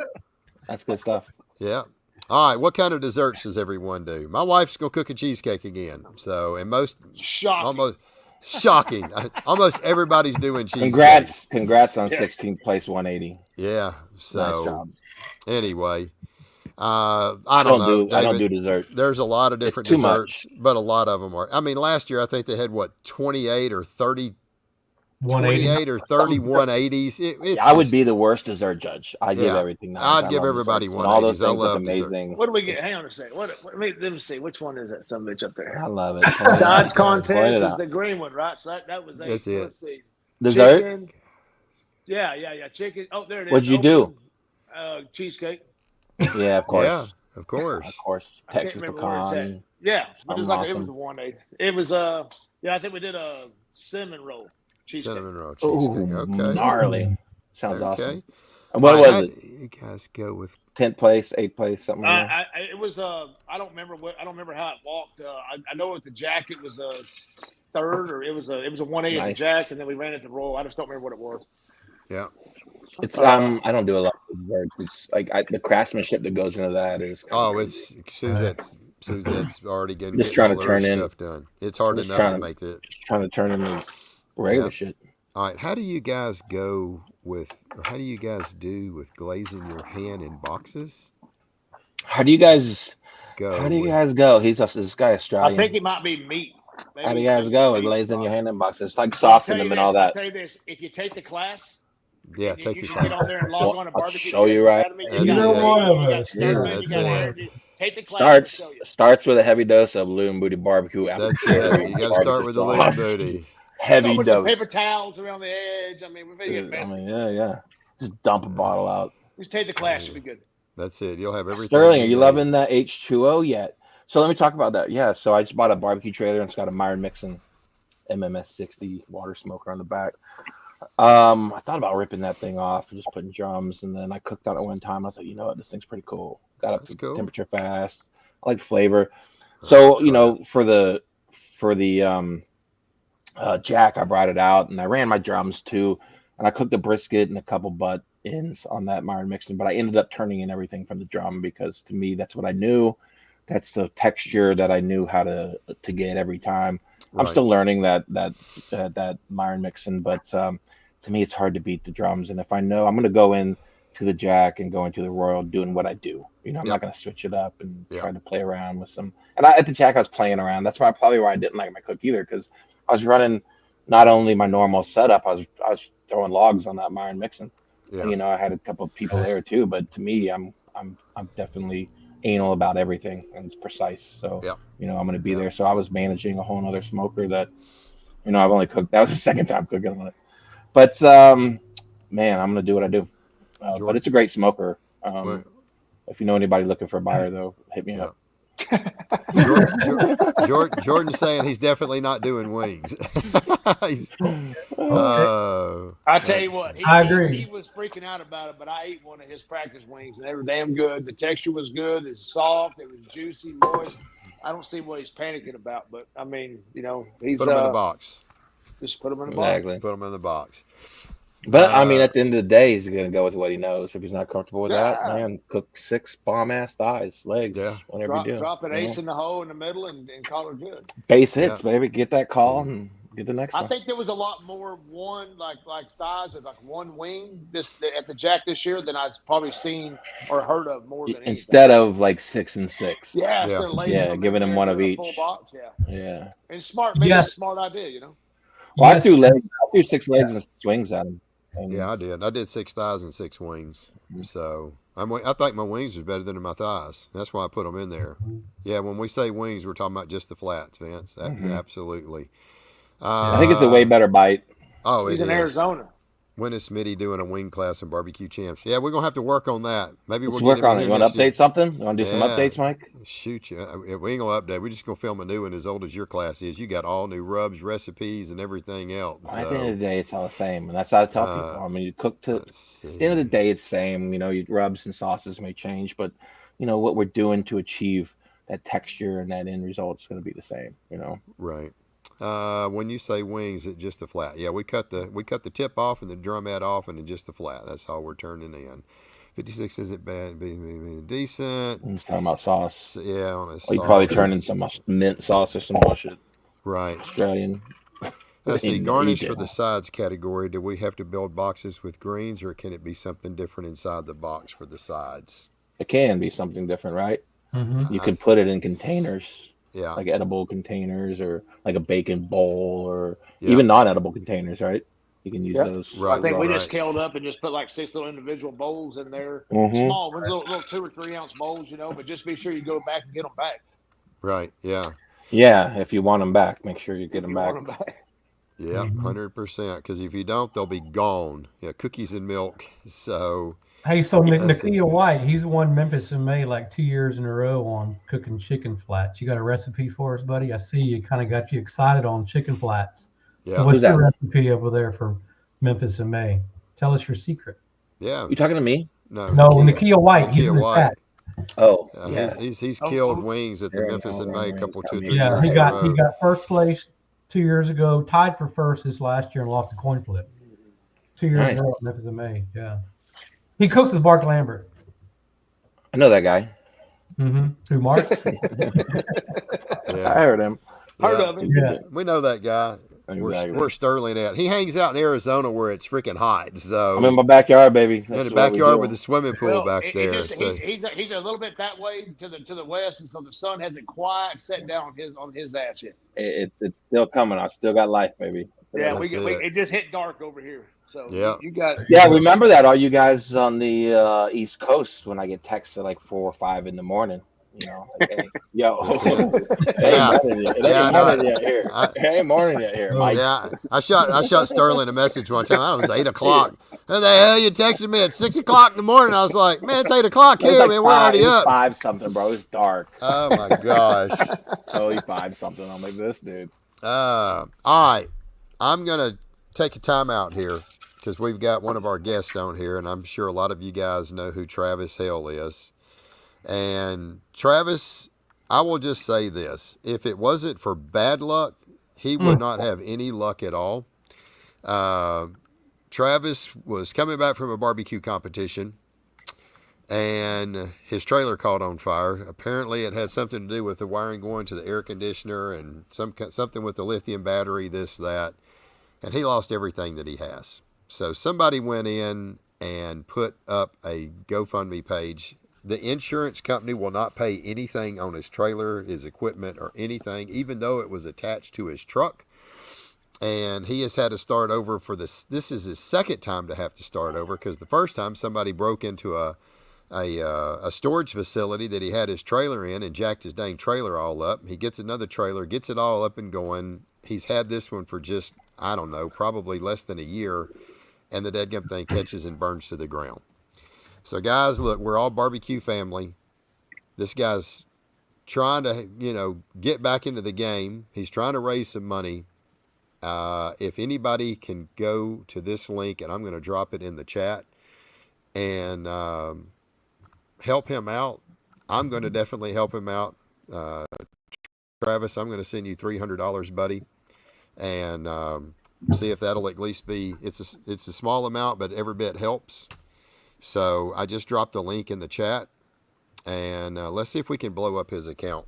That's good stuff. Yeah. All right. What kind of desserts does everyone do? My wife's gonna cook a cheesecake again. So, and Shocking. almost shocking. Almost everybody's doing cheesecake. Congrats on 16th place 180. Yeah. Nice So job. anyway, I don't know. I don't David. do dessert. There's a lot of different too desserts, but a lot of them are. I mean, last year I think they had 28 or 30 180. 28 or 30 180s. It's I would just- be the worst dessert judge. I give Yeah. everything. I'd give love everybody desserts, and all those 180s. I things look love dessert. amazing. What do we get? Hang on a second. Let me see. Which one is that son of a bitch up there? I love it. Point it Sides out. Point contest it is out. the green one, right? So that was 8. That's So it. let's see. Dessert? Chicken. Yeah. Chicken. Oh, there it is. What'd you do? Cheesecake. Yeah, of course. Yeah, of course. Of course. I can't Texas remember where it's at. pecan. Yeah, but it was like it Awesome. was a 180. It was yeah, I think we did a cinnamon roll cheesecake. Cinnamon roll Ooh, cheesecake. Okay. gnarly. Sounds Okay. awesome. And what All right, was how it? do you guys go with 10th place, 8th place, something like that? It was I don't remember how it walked. I know with the jack it was a third, or it was a 180 at the Nice. jack, and then we ran it to roll. I just don't remember what it was. yeah? It's I don't do a lot of work. It's like the craftsmanship that goes into that is Oh, it's Suzette's already getting Just trying all to her turn in. stuff done. It's hard Just enough to trying to- make that. just trying to turn into regular Yeah. shit. All right, how do you guys go with, or how do you guys do with glazing your hand in boxes? How do you guys Go. How do you with- guys go? This guy I Australian. think it might be meat. How do you guys go with meat. glazing your hand in boxes? It's like I'll saucing tell you them and this, all I'll that. tell you this: if you take the class, Yeah, you, take you the can get on there and log Well, on to I'll barbecue. show you right. Academy. That's You got it. it. One of You got us. Stedman, you That's got it. Aaron. Take the class. I'll show you. Starts with a heavy dose of Loon Booty Barbecue. That's applicator it. You got to start barbecue with the lean sauce. booty. Heavy Start with some dose. paper towels around the edge. I mean, we're gonna get messy. Yeah. Just dump a bottle out. Just take the class. Should be good. That's it. You'll have everything. Sterling, are you need. loving that H2O yet? So let me talk about that. Yeah, so I just bought a barbecue trailer and it's got a Myron Mixon MMS 60 water smoker on the back. I thought about ripping that thing off and just putting drums, and then I cooked on it one time. I was like, you know what, this thing's pretty cool. Got up That's to cool. temperature fast. I like the flavor. So you know, for the jack, I brought it out and I ran my drums too, and I cooked a brisket and a couple butt ends on that Myron Mixon. But I ended up turning in everything from the drum because to me that's what I knew. That's the texture that I knew how to get every time. I'm Right. still learning that Myron Mixon, but to me it's hard to beat the drums. And if I know I'm going to go in to the jack and go into the Royal doing what I do, you know, I'm Yep. not going to switch it up and Yep. try to play around with some. And at the jack I was playing around. That's probably why I didn't like my cook either, because I was running not only my normal setup, I was throwing logs on that Myron Mixon. Yeah. And, you know, I had a couple of people there too, but to me, I'm definitely anal about everything and it's precise. So, Yep. you know, I'm going to be Yep. there. So I was managing a whole nother smoker that, you know, I've only cooked. That was the second time cooking on it. But, man, I'm going to do what I do. But Jordan. it's a great smoker. Well, If you know anybody looking for a buyer, though, hit me Yeah. up. Jordan's saying he's definitely not doing wings. He's, I tell you what, I agree. He was freaking out about it, but I ate one of his practice wings, and they were damn good. The texture was good. It's soft. It was juicy, moist. I don't see what he's panicking about, but I mean, you know, he's put him in the box. just put him in the box. Exactly. Put him in the box. But, I mean, at the end of the day, he's going to go with what he knows. If he's not comfortable with that, Yeah. man, cook 6 bomb-ass thighs, legs, Yeah. whatever you do. Drop an you know? ace in the hole in the middle and call it good. Base hits, baby. Get that call and get the next I one. think there was a lot more like thighs with like one wing at the Jack this year than I've probably seen or heard of more than anything. Instead of like 6 and 6. Yeah, Yeah. instead of lacing Yeah, them giving in them there one and of doing a each. full box, yeah. Yeah. And smart, maybe Yes. it's a smart idea, you know. Well, Yes. I threw 6 legs and swings at him. And Yeah, I did. I did 6 thighs and 6 wings. So I think my wings was better than my thighs. That's why I put them in there. Yeah, when we say wings, we're talking about just the flats, Vince. Absolutely. I think it's a way better bite. Oh, He's it in is. Arizona. When is Smitty doing a wing class in Barbecue Champs? Yeah, we're gonna have to work on that. Maybe Let's we'll work get him on in it. here You want to next year. update something? You want to do some Yeah. updates, Mike? Shoot, we ain't gonna update. We're just gonna film a new one as old as your class is. You got all new rubs, recipes, and everything else. At the end of the day, it's all the same. And that's how I tell people. I mean, you cook to, Let's see. at the end of the day, it's the same. You know, your rubs and sauces may change, but, you know, what we're doing to achieve that texture and that end result is going to be the same, you know? Right. When you say wings, it's just the flat. Yeah, we cut the tip off and the drum head off, and then just the flat. That's all we're turning in. 56 isn't bad, decent. I'm just talking about sauce. Yeah, on a Or you probably sauce. turn in some mint sauce or some bullshit. Right. Australian. Let's see. In Garnish for Egypt. the sides category. Do we have to build boxes with greens, or can it be something different inside the box for the sides? It can be something different, right? Mhm. You could put it in containers, Yeah. like edible containers or like a bacon bowl or Yeah. even non-edible containers, right? You can use Yep. those. Right. I think we right. just scaled up and just put like 6 little individual bowls in there, Mhm. small ones, little 2 or 3 ounce bowls, but just be sure you go back and get them back Right. Yeah. Yeah, if you want them back, make sure you get if them you back. want them back. Yep. 100%. Because if you don't, they'll be gone. Yeah. Cookies and milk. So Hey, so that's it. Nakia White, he's won Memphis in May like 2 years in a row on cooking chicken flats. You got a recipe for us, buddy? I see you kind of got you excited on chicken flats. So Yeah. what's Who's your that? recipe over there for Memphis in May? Tell us your secret. Yeah. You talking to me? No. No, Nakia White, he's Nakia in the White. chat. Oh, He's yeah. he's Oh, killed oh, wings at the Aaron Memphis in May a couple, got 2 or me 3 Yeah, years he in a got row. first place 2 years ago, tied for first this last year, and lost a coin flip. 2 years Nice. in a row at Memphis in May. Yeah, he cooks with Mark Lambert. I know that guy. Who, Mark? Yeah. I heard him. Heard Yeah. of him. Yeah. We know that guy. Exactly. Where's Sterling at? He hangs out in Arizona where it's freaking hot. So I'm in my backyard, baby. in That's the what we backyard do. with the swimming pool Well, back it there. just, So he's a little bit that way to the west, and so the sun hasn't quite set down on his ass yet. It's still coming. I still got life, baby. Yeah, That's it. it just hit dark over here, so Yeah. you got Yeah, remember that, all you guys on the East Coast, when I get texts at like 4 or 5 in the morning. Like, hey, yo, That's it Yeah. ain't morning yet. It Yeah, I ain't know. morning yet here. It ain't morning yet here, Mike. yeah, I shot Sterling a message one time. I was 8 o'clock. Who the hell you texted me at 6 o'clock in the morning? I was like, man, it's 8 o'clock It's here, like man. We're already it's up. 5 something, bro. It's dark. Oh my gosh. Totally 5 something. I'm like, this dude. All right, I'm gonna take a time out here because we've got one of our guests on here, and I'm sure a lot of you guys know who Travis Hill is. And Travis, I will just say this: if it wasn't for bad luck, he would not have any luck at all. Travis was coming back from a barbecue competition, and his trailer caught on fire. Apparently, it had something to do with the wiring going to the air conditioner and something with the lithium battery, this, that. And he lost everything that he has. So somebody went in and put up a GoFundMe page. The insurance company will not pay anything on his trailer, his equipment, or anything, even though it was attached to his truck. And he has had to start over for this. This is his second time to have to start over, because the first time somebody broke into a storage facility that he had his trailer in and jacked his dang trailer all up. He gets another trailer, gets it all up and going. He's had this one for just, I don't know, probably less than a year, and the deadgum thing catches and burns to the ground. So guys, look, we're all barbecue family. This guy's trying to, get back into the game. He's trying to raise some money. If anybody can go to this link, and I'm going to drop it in the chat, and help him out, I'm going to definitely help him out. Travis, I'm going to send you $300, buddy, and see if that'll at least be. It's a small amount, but every bit helps. So I just dropped the link in the chat, and let's see if we can blow up his account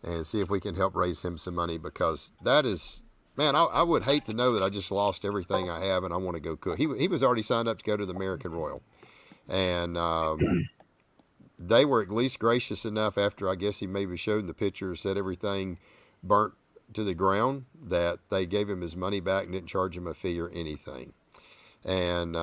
and see if we can help raise him some money, because that is, man, I would hate to know that I just lost everything I have and I want to go cook. He was already signed up to go to the American Royal, and they were at least gracious enough, after I guess he maybe showed the picture, said everything burnt to the ground, that they gave him his money back and didn't charge him a fee or anything. And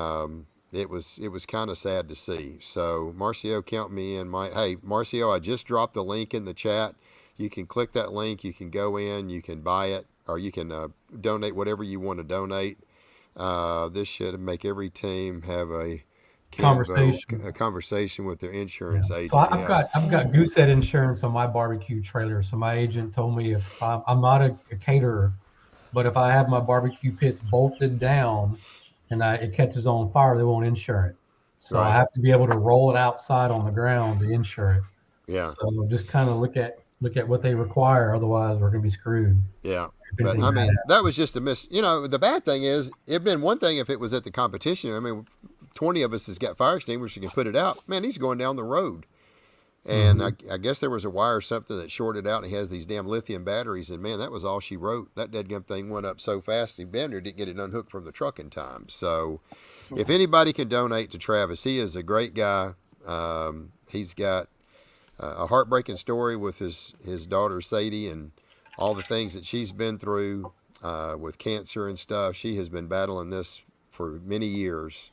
it was kind of sad to see. So Marcio, count me in. Hey, Marcio, I just dropped the link in the chat. You can click that link. You can go in. You can buy it, or you can donate whatever you want to donate. This should make every team have a conversation with their insurance agent. So I've got Goosehead insurance on my barbecue trailer. So my agent told me, if I'm not a caterer, but if I have my barbecue pits bolted down and it catches on fire, they won't insure it. So Right. I have to be able to roll it outside on the ground to insure it. Yeah. So just kind of look at what they require. Otherwise, we're going to be screwed. Yeah. But I mean, that was just a miss. The bad thing is, it'd been one thing if it was at the competition. I mean, 20 of us has got fire extinguishers and can put it out. Man, he's going down the road. And I guess there was a wire or something that shorted out, and he has these damn lithium batteries. And man, that was all she wrote. That deadgum thing went up so fast, and Bender didn't get it unhooked from the truck in time. So if anybody can donate to Travis, he is a great guy. He's got a heartbreaking story with his daughter Sadie and all the things that she's been through. with cancer and stuff. She has been battling this for many years,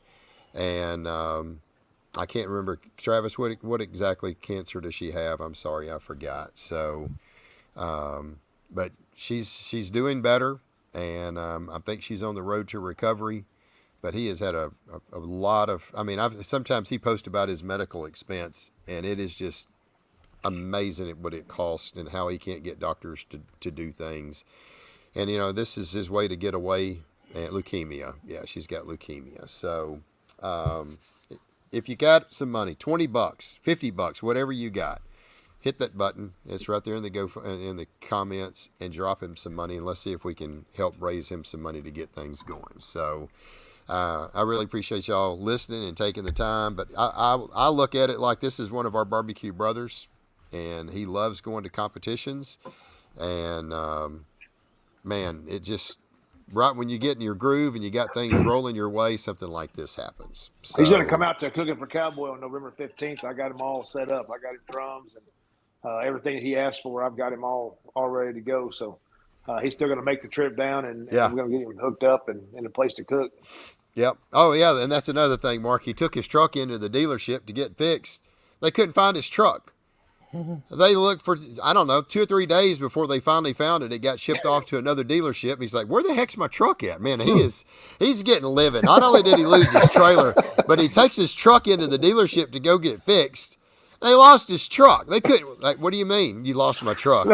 and I can't remember, Travis, what exactly cancer does she have? I'm sorry, I forgot. So, but she's doing better, and I think she's on the road to recovery. But he has had a lot of. I mean, sometimes he posts about his medical expense, and it is just amazing at what it costs and how he can't get doctors to do things. And this is his way to get away. And leukemia, yeah, she's got leukemia. So, if you got some money, $20, $50, whatever you got, hit that button. It's right there in the comments, and drop him some money, and let's see if we can help raise him some money to get things going. So I really appreciate y'all listening and taking the time. But I look at it like this is one of our barbecue brothers, and he loves going to competitions. And man, it just right when you get in your groove and you got things rolling your way, something like this happens. So, he's going to come out to Cooking for Cowboy on November 15th. I got him all set up. I got his drums and everything he asked for. I've got him all ready to go. So he's still going to make the trip down, and we're going to get him hooked up and in a place to cook. Yep. Oh, yeah, and that's another thing, Mark. He took his truck into the dealership to get fixed. They couldn't find his truck. They looked for, I don't know, 2 or 3 days before they finally found it. It got shipped off to another dealership. He's like, where the heck's my truck at? Man, he's getting livid. Not only did he lose his trailer, but he takes his truck into the dealership to go get fixed. They lost his truck. They couldn't, like, what do you mean you lost my truck?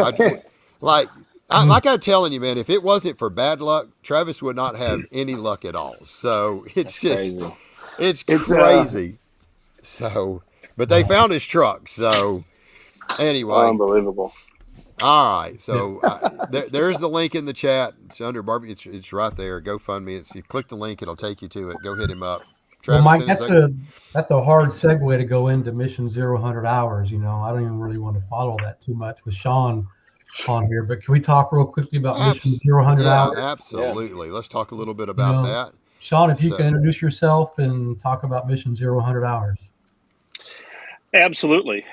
Like I'm telling you, man, if it wasn't for bad luck, Travis would not have any luck at all. So it's just, crazy. it's crazy. So, but they found his truck. So, anyway, Unbelievable. all right. So there's the link in the chat. It's under barbecue. It's right there. GoFundMe. You click the link, it'll take you to it. Go hit him up. Travis, well, Mike, that's a hard segue to go into Mission 100 Hours. I don't even really want to follow that too much with Sean on here, but can we talk real quickly about Mission 100 Hours? Absolutely. Let's talk a little bit about that. Sean, if you can introduce yourself and talk about Mission 100 Hours. Absolutely.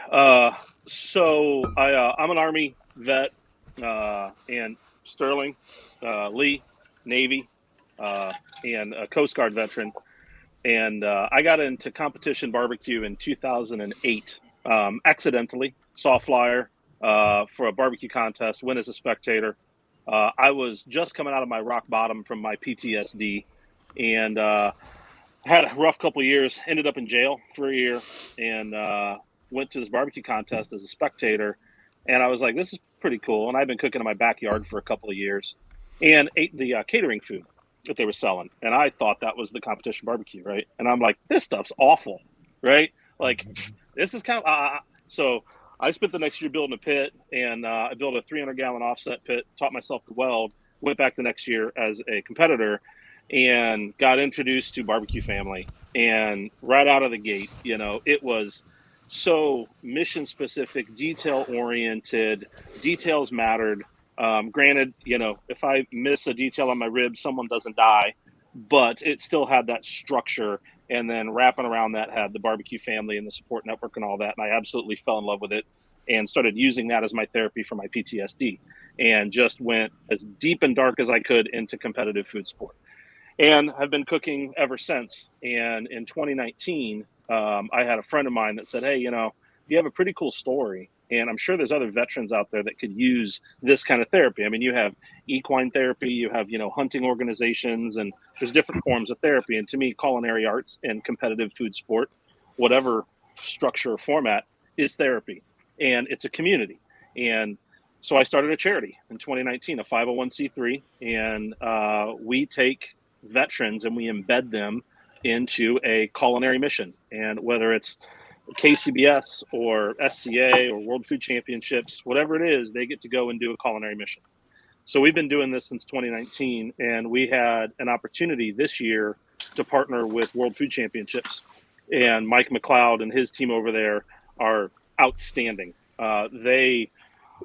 So I'm an Army vet, and Sterling, Lee, Navy, and a Coast Guard veteran. And I got into competition barbecue in 2008. Accidentally saw a flyer for a barbecue contest, went as a spectator. I was just coming out of my rock bottom from my PTSD, and had a rough couple of years, ended up in jail for a year, and went to this barbecue contest as a spectator. And I was like, this is pretty cool. And I've been cooking in my backyard for a couple of years, and ate the catering food that they were selling. And I thought that was the competition barbecue, right? And I'm like, this stuff's awful, right? Like, this is kind of, so I spent the next year building a pit, and I built a 300-gallon offset pit, taught myself to weld, went back the next year as a competitor, and got introduced to Barbecue Family. And right out of the gate, it was so mission specific, detail oriented, details mattered. Granted, if I miss a detail on my rib, someone doesn't die, but it still had that structure. And then wrapping around that had the Barbecue Family and the support network and all that. And I absolutely fell in love with it and started using that as my therapy for my PTSD, and just went as deep and dark as I could into competitive food sport. And I've been cooking ever since. And in 2019, I had a friend of mine that said, hey, you have a pretty cool story. And I'm sure there's other veterans out there that could use this kind of therapy. I mean, you have equine therapy, you have, hunting organizations, and there's different forms of therapy. And to me, culinary arts and competitive food sport, whatever structure or format, is therapy. And it's a community. And so I started a charity in 2019, a 501c3, and we take veterans and we embed them into a culinary mission. And whether it's KCBS or SCA or World Food Championships, whatever it is, they get to go and do a culinary mission. So we've been doing this since 2019, and we had an opportunity this year to partner with World Food Championships. And Mike McLeod and his team over there are outstanding. They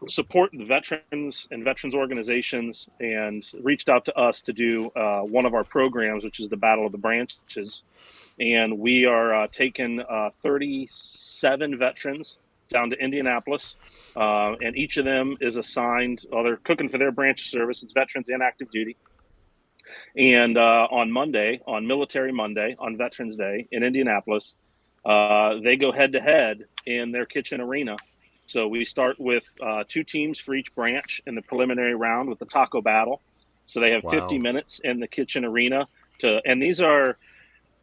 support the veterans and veterans organizations, and reached out to us to do one of our programs, which is the Battle of the Branches. And we are taking 37 veterans down to Indianapolis, and each of them is assigned. Well, they're cooking for their branch of service. It's veterans and active duty. And on Monday, on Military Monday, on Veterans Day in Indianapolis, they go head to head in their kitchen arena. So we start with 2 teams for each branch in the preliminary round with the taco battle. So they have 50 minutes in the kitchen arena and these are,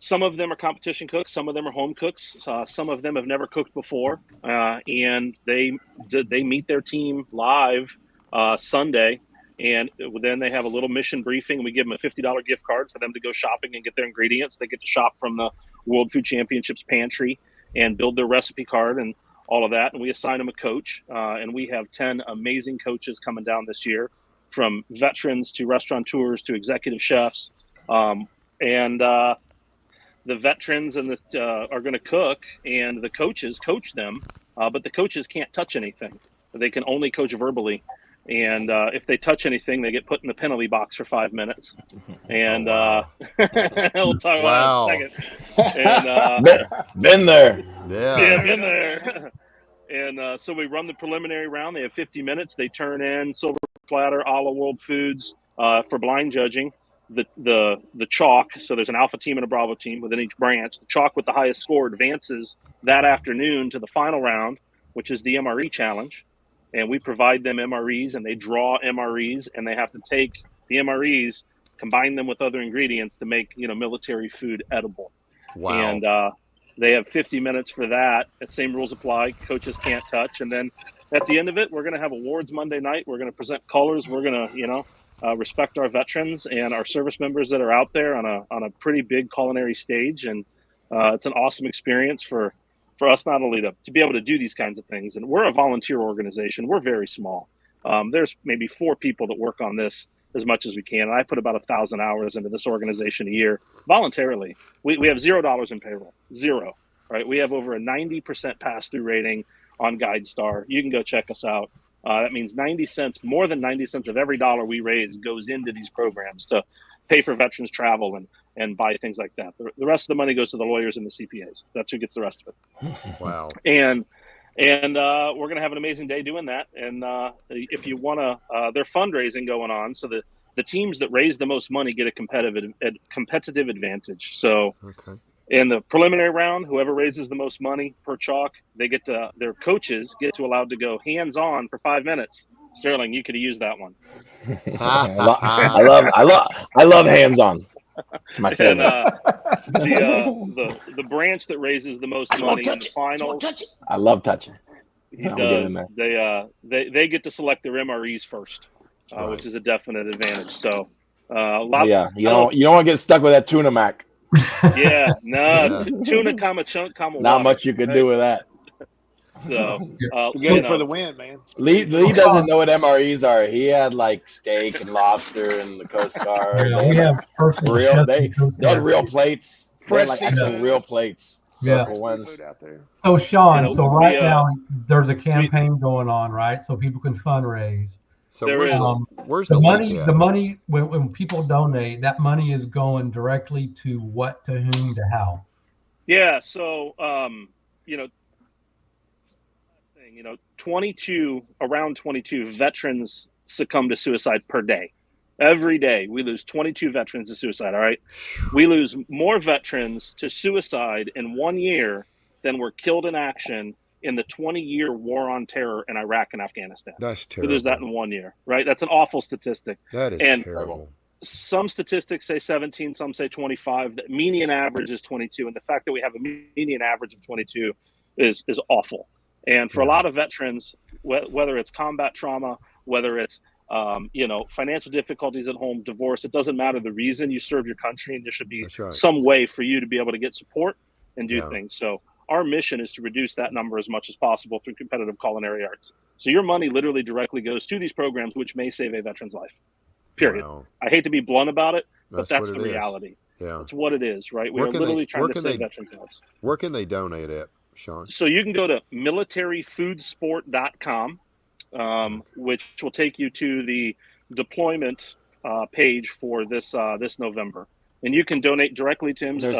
some of them are competition cooks, some of them are home cooks, some of them have never cooked before, and they meet their team live Sunday, and then they have a little mission briefing. We give them a $50 gift card for them to go shopping and get their ingredients. They get to shop from the World Food Championships pantry and build their recipe card and all of that. And we assign them a coach, and we have 10 amazing coaches coming down this year, from veterans to restaurateurs to executive chefs. The veterans and are going to cook, and the coaches coach them, but the coaches can't touch anything. They can only coach verbally. And if they touch anything, they get put in the penalty box for 5 minutes. And we'll talk about it in a second. And, been there. Yeah, been there. And so we run the preliminary round. They have 50 minutes. They turn in silver platter, a la World Foods, for blind judging. The chalk. So there's an alpha team and a Bravo team within each branch. The chalk with the highest score advances that afternoon to the final round, which is the MRE challenge. And we provide them MREs, and they draw MREs, and they have to take the MREs, combine them with other ingredients to make, military food edible. Wow. And they have 50 minutes for that. The same rules apply. Coaches can't touch. And then at the end of it, we're going to have awards Monday night. We're going to present colors. We're going to, respect our veterans and our service members that are out there on a pretty big culinary stage. And it's an awesome experience for us, not only to be able to do these kinds of things. And we're a volunteer organization. We're very small. There's maybe 4 people that work on this as much as we can. And I put about 1,000 hours into this organization a year voluntarily. We have $0 in payroll, 0, right? We have over a 90% pass-through rating on GuideStar. You can go check us out. That means 90 cents, more than 90 cents of every dollar we raise goes into these programs to pay for veterans travel and buy things like that. The rest of the money goes to the lawyers and the CPAs. That's who gets the rest of it. Wow. And we're going to have an amazing day doing that. And if you want to, they're fundraising going on. So the teams that raise the most money get a competitive advantage. So in the preliminary round, whoever raises the most money per chalk, their coaches get to allowed to go hands-on for 5 minutes. Sterling, you could have used that one. I love hands-on. It's my favorite. And the branch that raises the most money in the finals. I love touching. They get to select their MREs first, which is a definite advantage. So you don't want to get stuck with that tuna mac. Yeah, no, tuna comma chunk comma. Not much you could do with that. So good for the win, man. Lee doesn't know what MREs are. He had like steak and lobster in the Coast Guard. Yeah, we have personal chefs they in Coast had Guard. real plates. They had like Fresh actual seafood. real plates. Yeah. Circle ones. Food out there. So Sean, we, now there's a campaign going on, right? So people can fundraise. So There where's is. where's The the money, link at? the money when people donate, that money is going directly to what, to whom, to how? Yeah, so around 22 veterans succumb to suicide per day. Every day we lose 22 veterans to suicide. All right, we lose more veterans to suicide in 1 year than were killed in action in the 20-year war on terror in Iraq and Afghanistan. That's We terrible. lose that in 1 year, right? That's an awful statistic. That is and- terrible. Some statistics say 17, some say 25. The median average is 22, and the fact that we have a median average of 22 is awful. And for a lot of veterans, whether it's combat trauma, whether it's financial difficulties at home, divorce, it doesn't matter the reason. You serve your country, and there should be some way for you to be able to get support and do things. So our mission is to reduce that number as much as possible through competitive culinary arts. So your money literally directly goes to these programs, which may save a veteran's life. Period. Wow. I hate to be blunt about it, but that's what the it is. reality. Yeah. That's what it is, right? Where We're can literally they- trying where to can save they- veterans' lives. Where can they donate at, Sean? So you can go to militaryfoodsport.com, which will take you to the deployment page for this November. and you can donate directly to him. Mission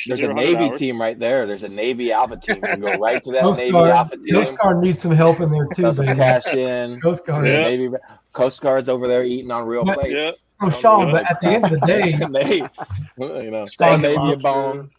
There's a 0 Navy hours. team right there. There's a Navy Alpha team. You can go right to that Coast Navy Guard, Alpha team. Coast Guard needs some help in there too, Throw some baby. cash in. Coast Guard. Yeah. Navy Coast Guard's over there eating on real But- plates. Yeah. Oh, Sean, but at the end of the day, And they, you know, Steak, Navy a lobster, bone.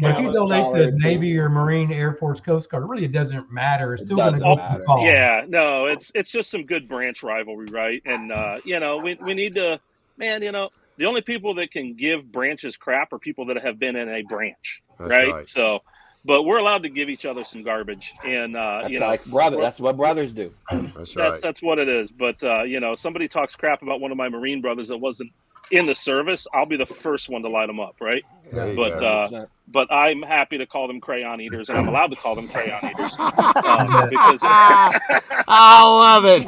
but if you scallop. donate to Solid, Navy or Marine, Air Force, Coast Guard, really it doesn't matter. It's It still going to doesn't go for matter. the cause. Yeah, no, it's just some good branch rivalry, right? And you know, we need to, man. You know, the only people that can give branches crap are people that have been in a branch, That's right? right. So, but we're allowed to give each other some garbage, and That's you know, like brother. That's what brothers do. That's right. that's what it is. But you know, somebody talks crap about one of my Marine brothers that wasn't in the service, I'll be the first one to light them up, right? There you But go. but I'm happy to call them crayon eaters, and I'm allowed to call them crayon eaters Yeah. because I love it.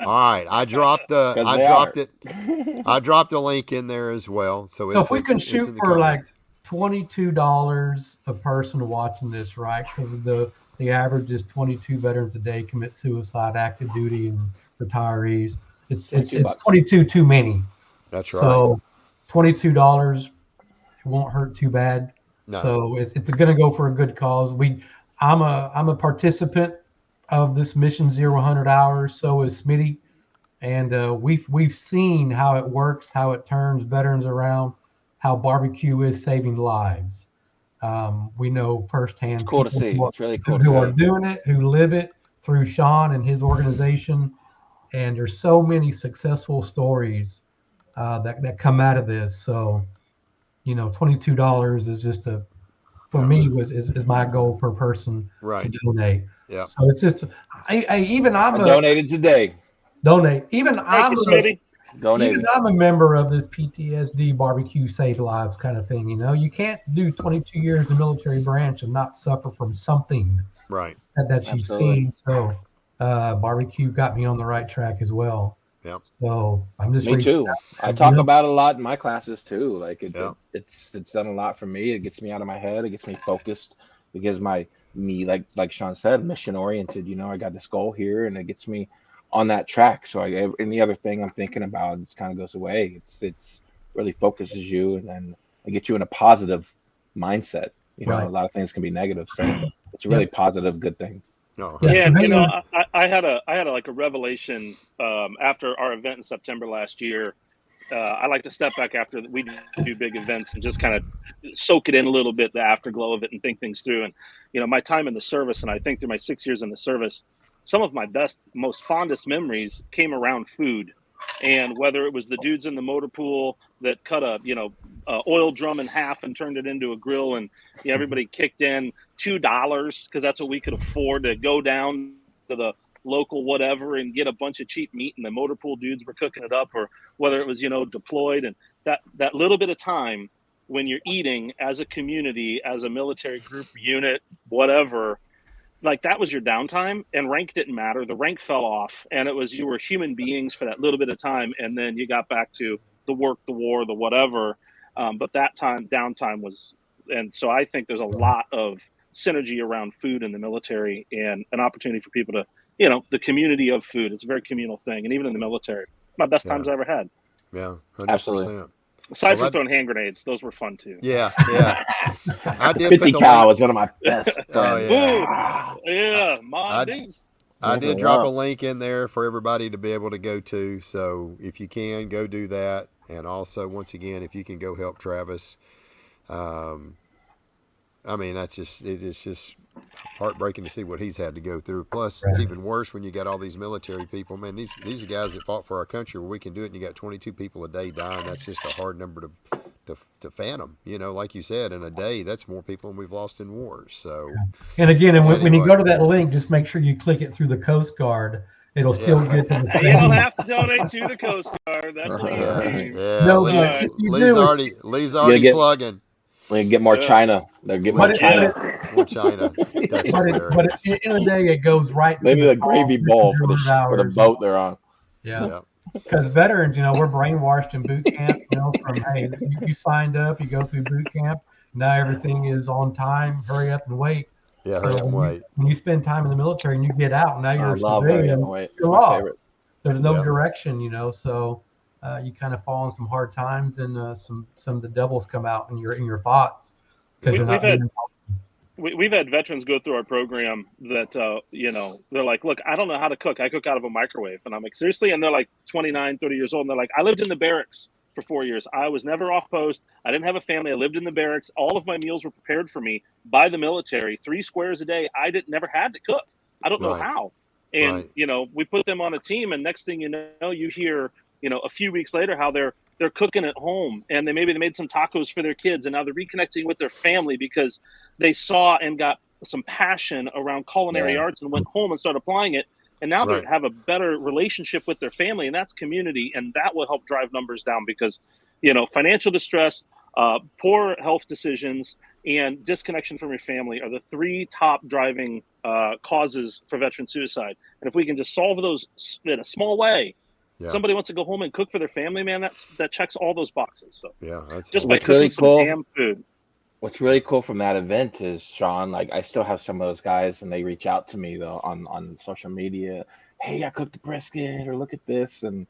All right, I dropped the 'Cause I they dropped are. it. I dropped a link in there as well. So So it's, if we can it's shoot in the for like comments. $22 a person watching this, right? Because the average is 22 veterans a day commit suicide, active duty, and retirees. It's $22. 22 too many. That's right. So $22 it won't hurt too bad. No. So it's going to go for a good cause. I'm a participant of this Mission 100 Hours. So is Smitty, and we've seen how it works, how it turns veterans around, how barbecue is saving lives. We know firsthand. It's cool to people see. who are- It's really cool to who are see. doing it, who live it through Sean and his organization. And there's so many successful stories that come out of this. So, you know, $22 is just for me is my goal per person Right. to donate. Yeah. So it's just, I'm I a donated today. donate. Even thank you, Smitty. Donated. I'm a member of this PTSD barbecue save lives kind of thing. You know, you can't do 22 years in the military branch and not suffer from something Right. that you've Absolutely. seen. So barbecue got me on the right track as well. Yep. So I'm just Me reaching too. out. I talk about it a lot in my classes too. Like Yeah. it's done a lot for me. It gets me out of my head. It gets me focused. It gives me like Sean said, mission oriented. You know, I got this goal here, and it gets me on that track. So any other thing I'm thinking about, it kind of goes away. It's really focuses you, and then it gets you in a positive mindset. You know, Right. a lot of things can be negative, so it's a really positive, good thing. No. Yeah, Yeah, and, you know, surveillance- I had a like a revelation after our event in September last year. I like to step back after we do big events and just kind of soak it in a little bit, the afterglow of it, and think things through. And you know, my time in the service, and I think through my 6 years in the service, some of my best, most fondest memories came around food. And whether it was the dudes in the motor pool that cut a oil drum in half and turned it into a grill, and everybody kicked in $2 because that's what we could afford to go down to the local whatever and get a bunch of cheap meat, and the motor pool dudes were cooking it up, or whether it was deployed, and that little bit of time when you're eating as a community, as a military group unit, whatever. Like that was your downtime, and rank didn't matter. The rank fell off, and it was you were human beings for that little bit of time, and then you got back to the work, the war, the whatever. But that downtime was, and so I think there's a lot of synergy around food in the military, and an opportunity for people to, the community of food. It's a very communal thing, and even in the military, my best times I ever had. Yeah. 100%. Absolutely. Aside Well, from throwing hand grenades, those were fun too. Yeah. Yeah. I did 50 put the cal link. is one of my best Oh, friends. yeah. Yeah, my I- dudes. I did Mhm. drop Wow. a link in there for everybody to be able to go to. So if you can, go do that. And also, once again, if you can go help Travis, I mean, it's just heartbreaking to see what he's had to go through. Plus, it's even worse when you got all these military people. Man, these are guys that fought for our country where we can do it, and you got 22 people a day dying. That's just a hard number to fathom. Like you said, in a day, that's more people than we've lost in wars. So, And again, and when you Anyway. go to that link, just make sure you click it through the Coast Guard. It'll still get to the Hey, you don't same. have to donate to the Coast Guard. That's what he's doing. yeah, No, Lee, but if you Lee's do it- already get- plugging. We can get more Yeah. China. They'll get But more it- China. More China. That's But hilarious. at the end of the day, it goes right to Maybe the gravy cause bowl for the 100 hours. boat they're on. Yeah. Yeah. Because veterans, we're brainwashed in boot camp, from, hey, you signed up, you go through boot camp, now everything is on time, hurry up and wait. Yeah, So hurry up and when wait. when you spend time in the military and you get out, now I you're a love Hurry Up civilian, and Wait. It's you're my off. favorite. There's no Yeah. direction, so you kind of fall on some hard times, and some of the devils come out in your thoughts because you're not being We've had veterans go through our program that, you know, they're like, look, I don't know how to cook. I cook out of a microwave. And I'm like, seriously? And they're like 29, 30 years old. And they're like, I lived in the barracks for 4 years. I was never off post. I didn't have a family. I lived in the barracks. All of my meals were prepared for me by the military, 3 squares a day. I never had to cook. I don't know how. And, you know, we put them on a team. And next thing you know, you hear, you know, a few weeks later how they're cooking at home, and they made some tacos for their kids, and now they're reconnecting with their family because they saw and got some passion around culinary arts and went home and started applying it. And now they have a better relationship with their family, and that's community. And that will help drive numbers down because, you know, financial distress, poor health decisions, and disconnection from your family are the 3 top driving causes for veteran suicide. And if we can just solve those in a small way, somebody wants to go home and cook for their family, man, that checks all those boxes. So that's just by cooking some damn food. What's really cool from that event is, Sean, like I still have some of those guys, and they reach out to me though on social media. Hey, I cooked the brisket, or look at this, and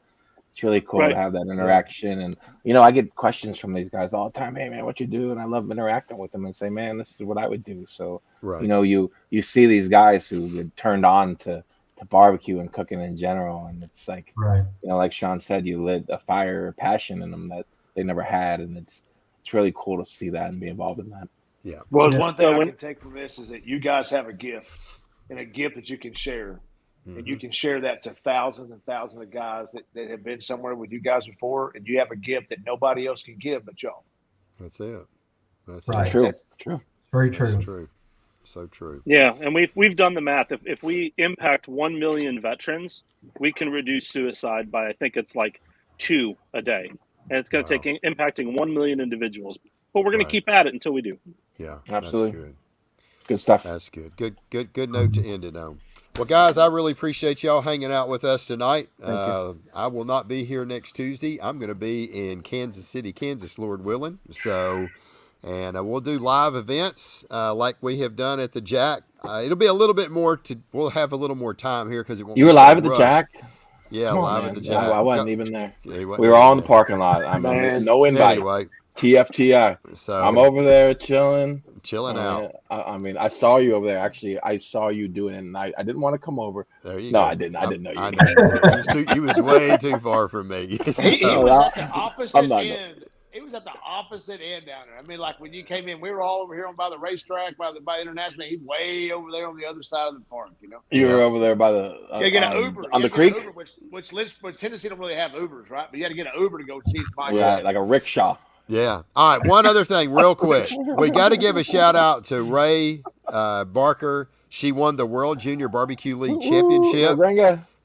it's really cool to have that interaction. And you know, I get questions from these guys all the time. Hey, man, what you do? And I love interacting with them and say, man, this is what I would do. So you know, you see these guys who get turned on to barbecue and cooking in general, and it's like, you know, like Sean said, you lit a fire or passion in them that they never had, and it's really cool to see that and be involved in that. Well, one thing I can take from this is that you guys have a gift, and a gift that you can share, and you can share that to thousands and thousands of guys that have been somewhere with you guys before, and you have a gift that nobody else can give but y'all. That's it. That's true. Very true. That's true. So true. Yeah, and we've done the math. If we impact 1 million veterans, we can reduce suicide by, I think it's like 2 a day, and it's going to take impacting 1 million individuals. But we're going to keep at it until we do. Yeah, absolutely. That's good. Good stuff. That's good. Good note to end it on. Well, guys, I really appreciate y'all hanging out with us tonight. I will not be here next Tuesday. I'm going to be in Kansas City, Kansas, Lord willing. So. And we'll do live events like we have done at the Jack. It'll be a little bit more we'll have a little more time here because it won't. You were live at the Jack? Yeah, live at the Jack. I wasn't even there. We were all in the parking lot. I mean, no invite. Anyway, TFTI. So I'm over there chilling out. I mean, I saw you over there. Actually, I saw you doing it, and I didn't want to come over. There you go. No, I didn't. I didn't know you. I know. He was way too far from me. He was at the opposite end. It was at the opposite end down there. I mean, like when you came in, we were all over here by the racetrack, by International. He's way over there on the other side of the park. You know, you were over there by the get an Uber on the creek, Uber, which Tennessee don't really have Ubers, right? But you had to get an Uber to go see my guy. Like a rickshaw. Yeah. All right. One other thing, real quick, we got to give a shout out to Ray Barker. She won the World Junior Barbecue League Championship.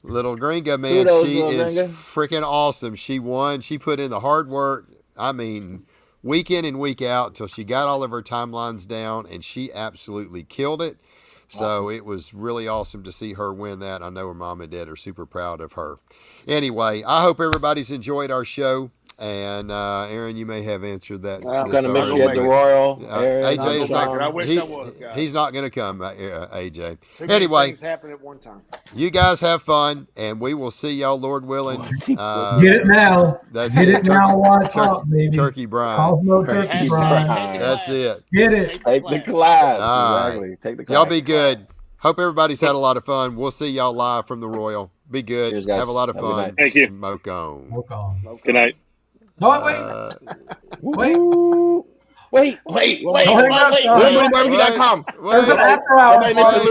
Little Gringa, man, she is freaking awesome. She won. She put in the hard work. I mean, week in and week out till she got all of her timelines down, and she absolutely killed it. So it was really awesome to see her win that. I know her mom and dad are super proud of her. Anyway, I hope everybody's enjoyed our show. And Aaron, you may have answered that. I'm going to miss you at the Royal. AJ is not. I wish I was, guys. He's not going to come, AJ. Anyway, things happen at one time. You guys have fun, and we will see y'all, Lord willing. Get it now. That's Get it. it now while I talk, baby. Turkey brine. Cosmo Turkey brine. That's it. Get it. Take the class. Exactly. Right. Take the class. Y'all be good. Hope everybody's had a lot of fun. We'll see y'all live from the Royal. Be good. Cheers, guys. Have a lot of fun. Thank you. Smoke on. Smoke on. Good night. No, wait. Wait. Wait. Wait. Wait. Wait. There's an after hours.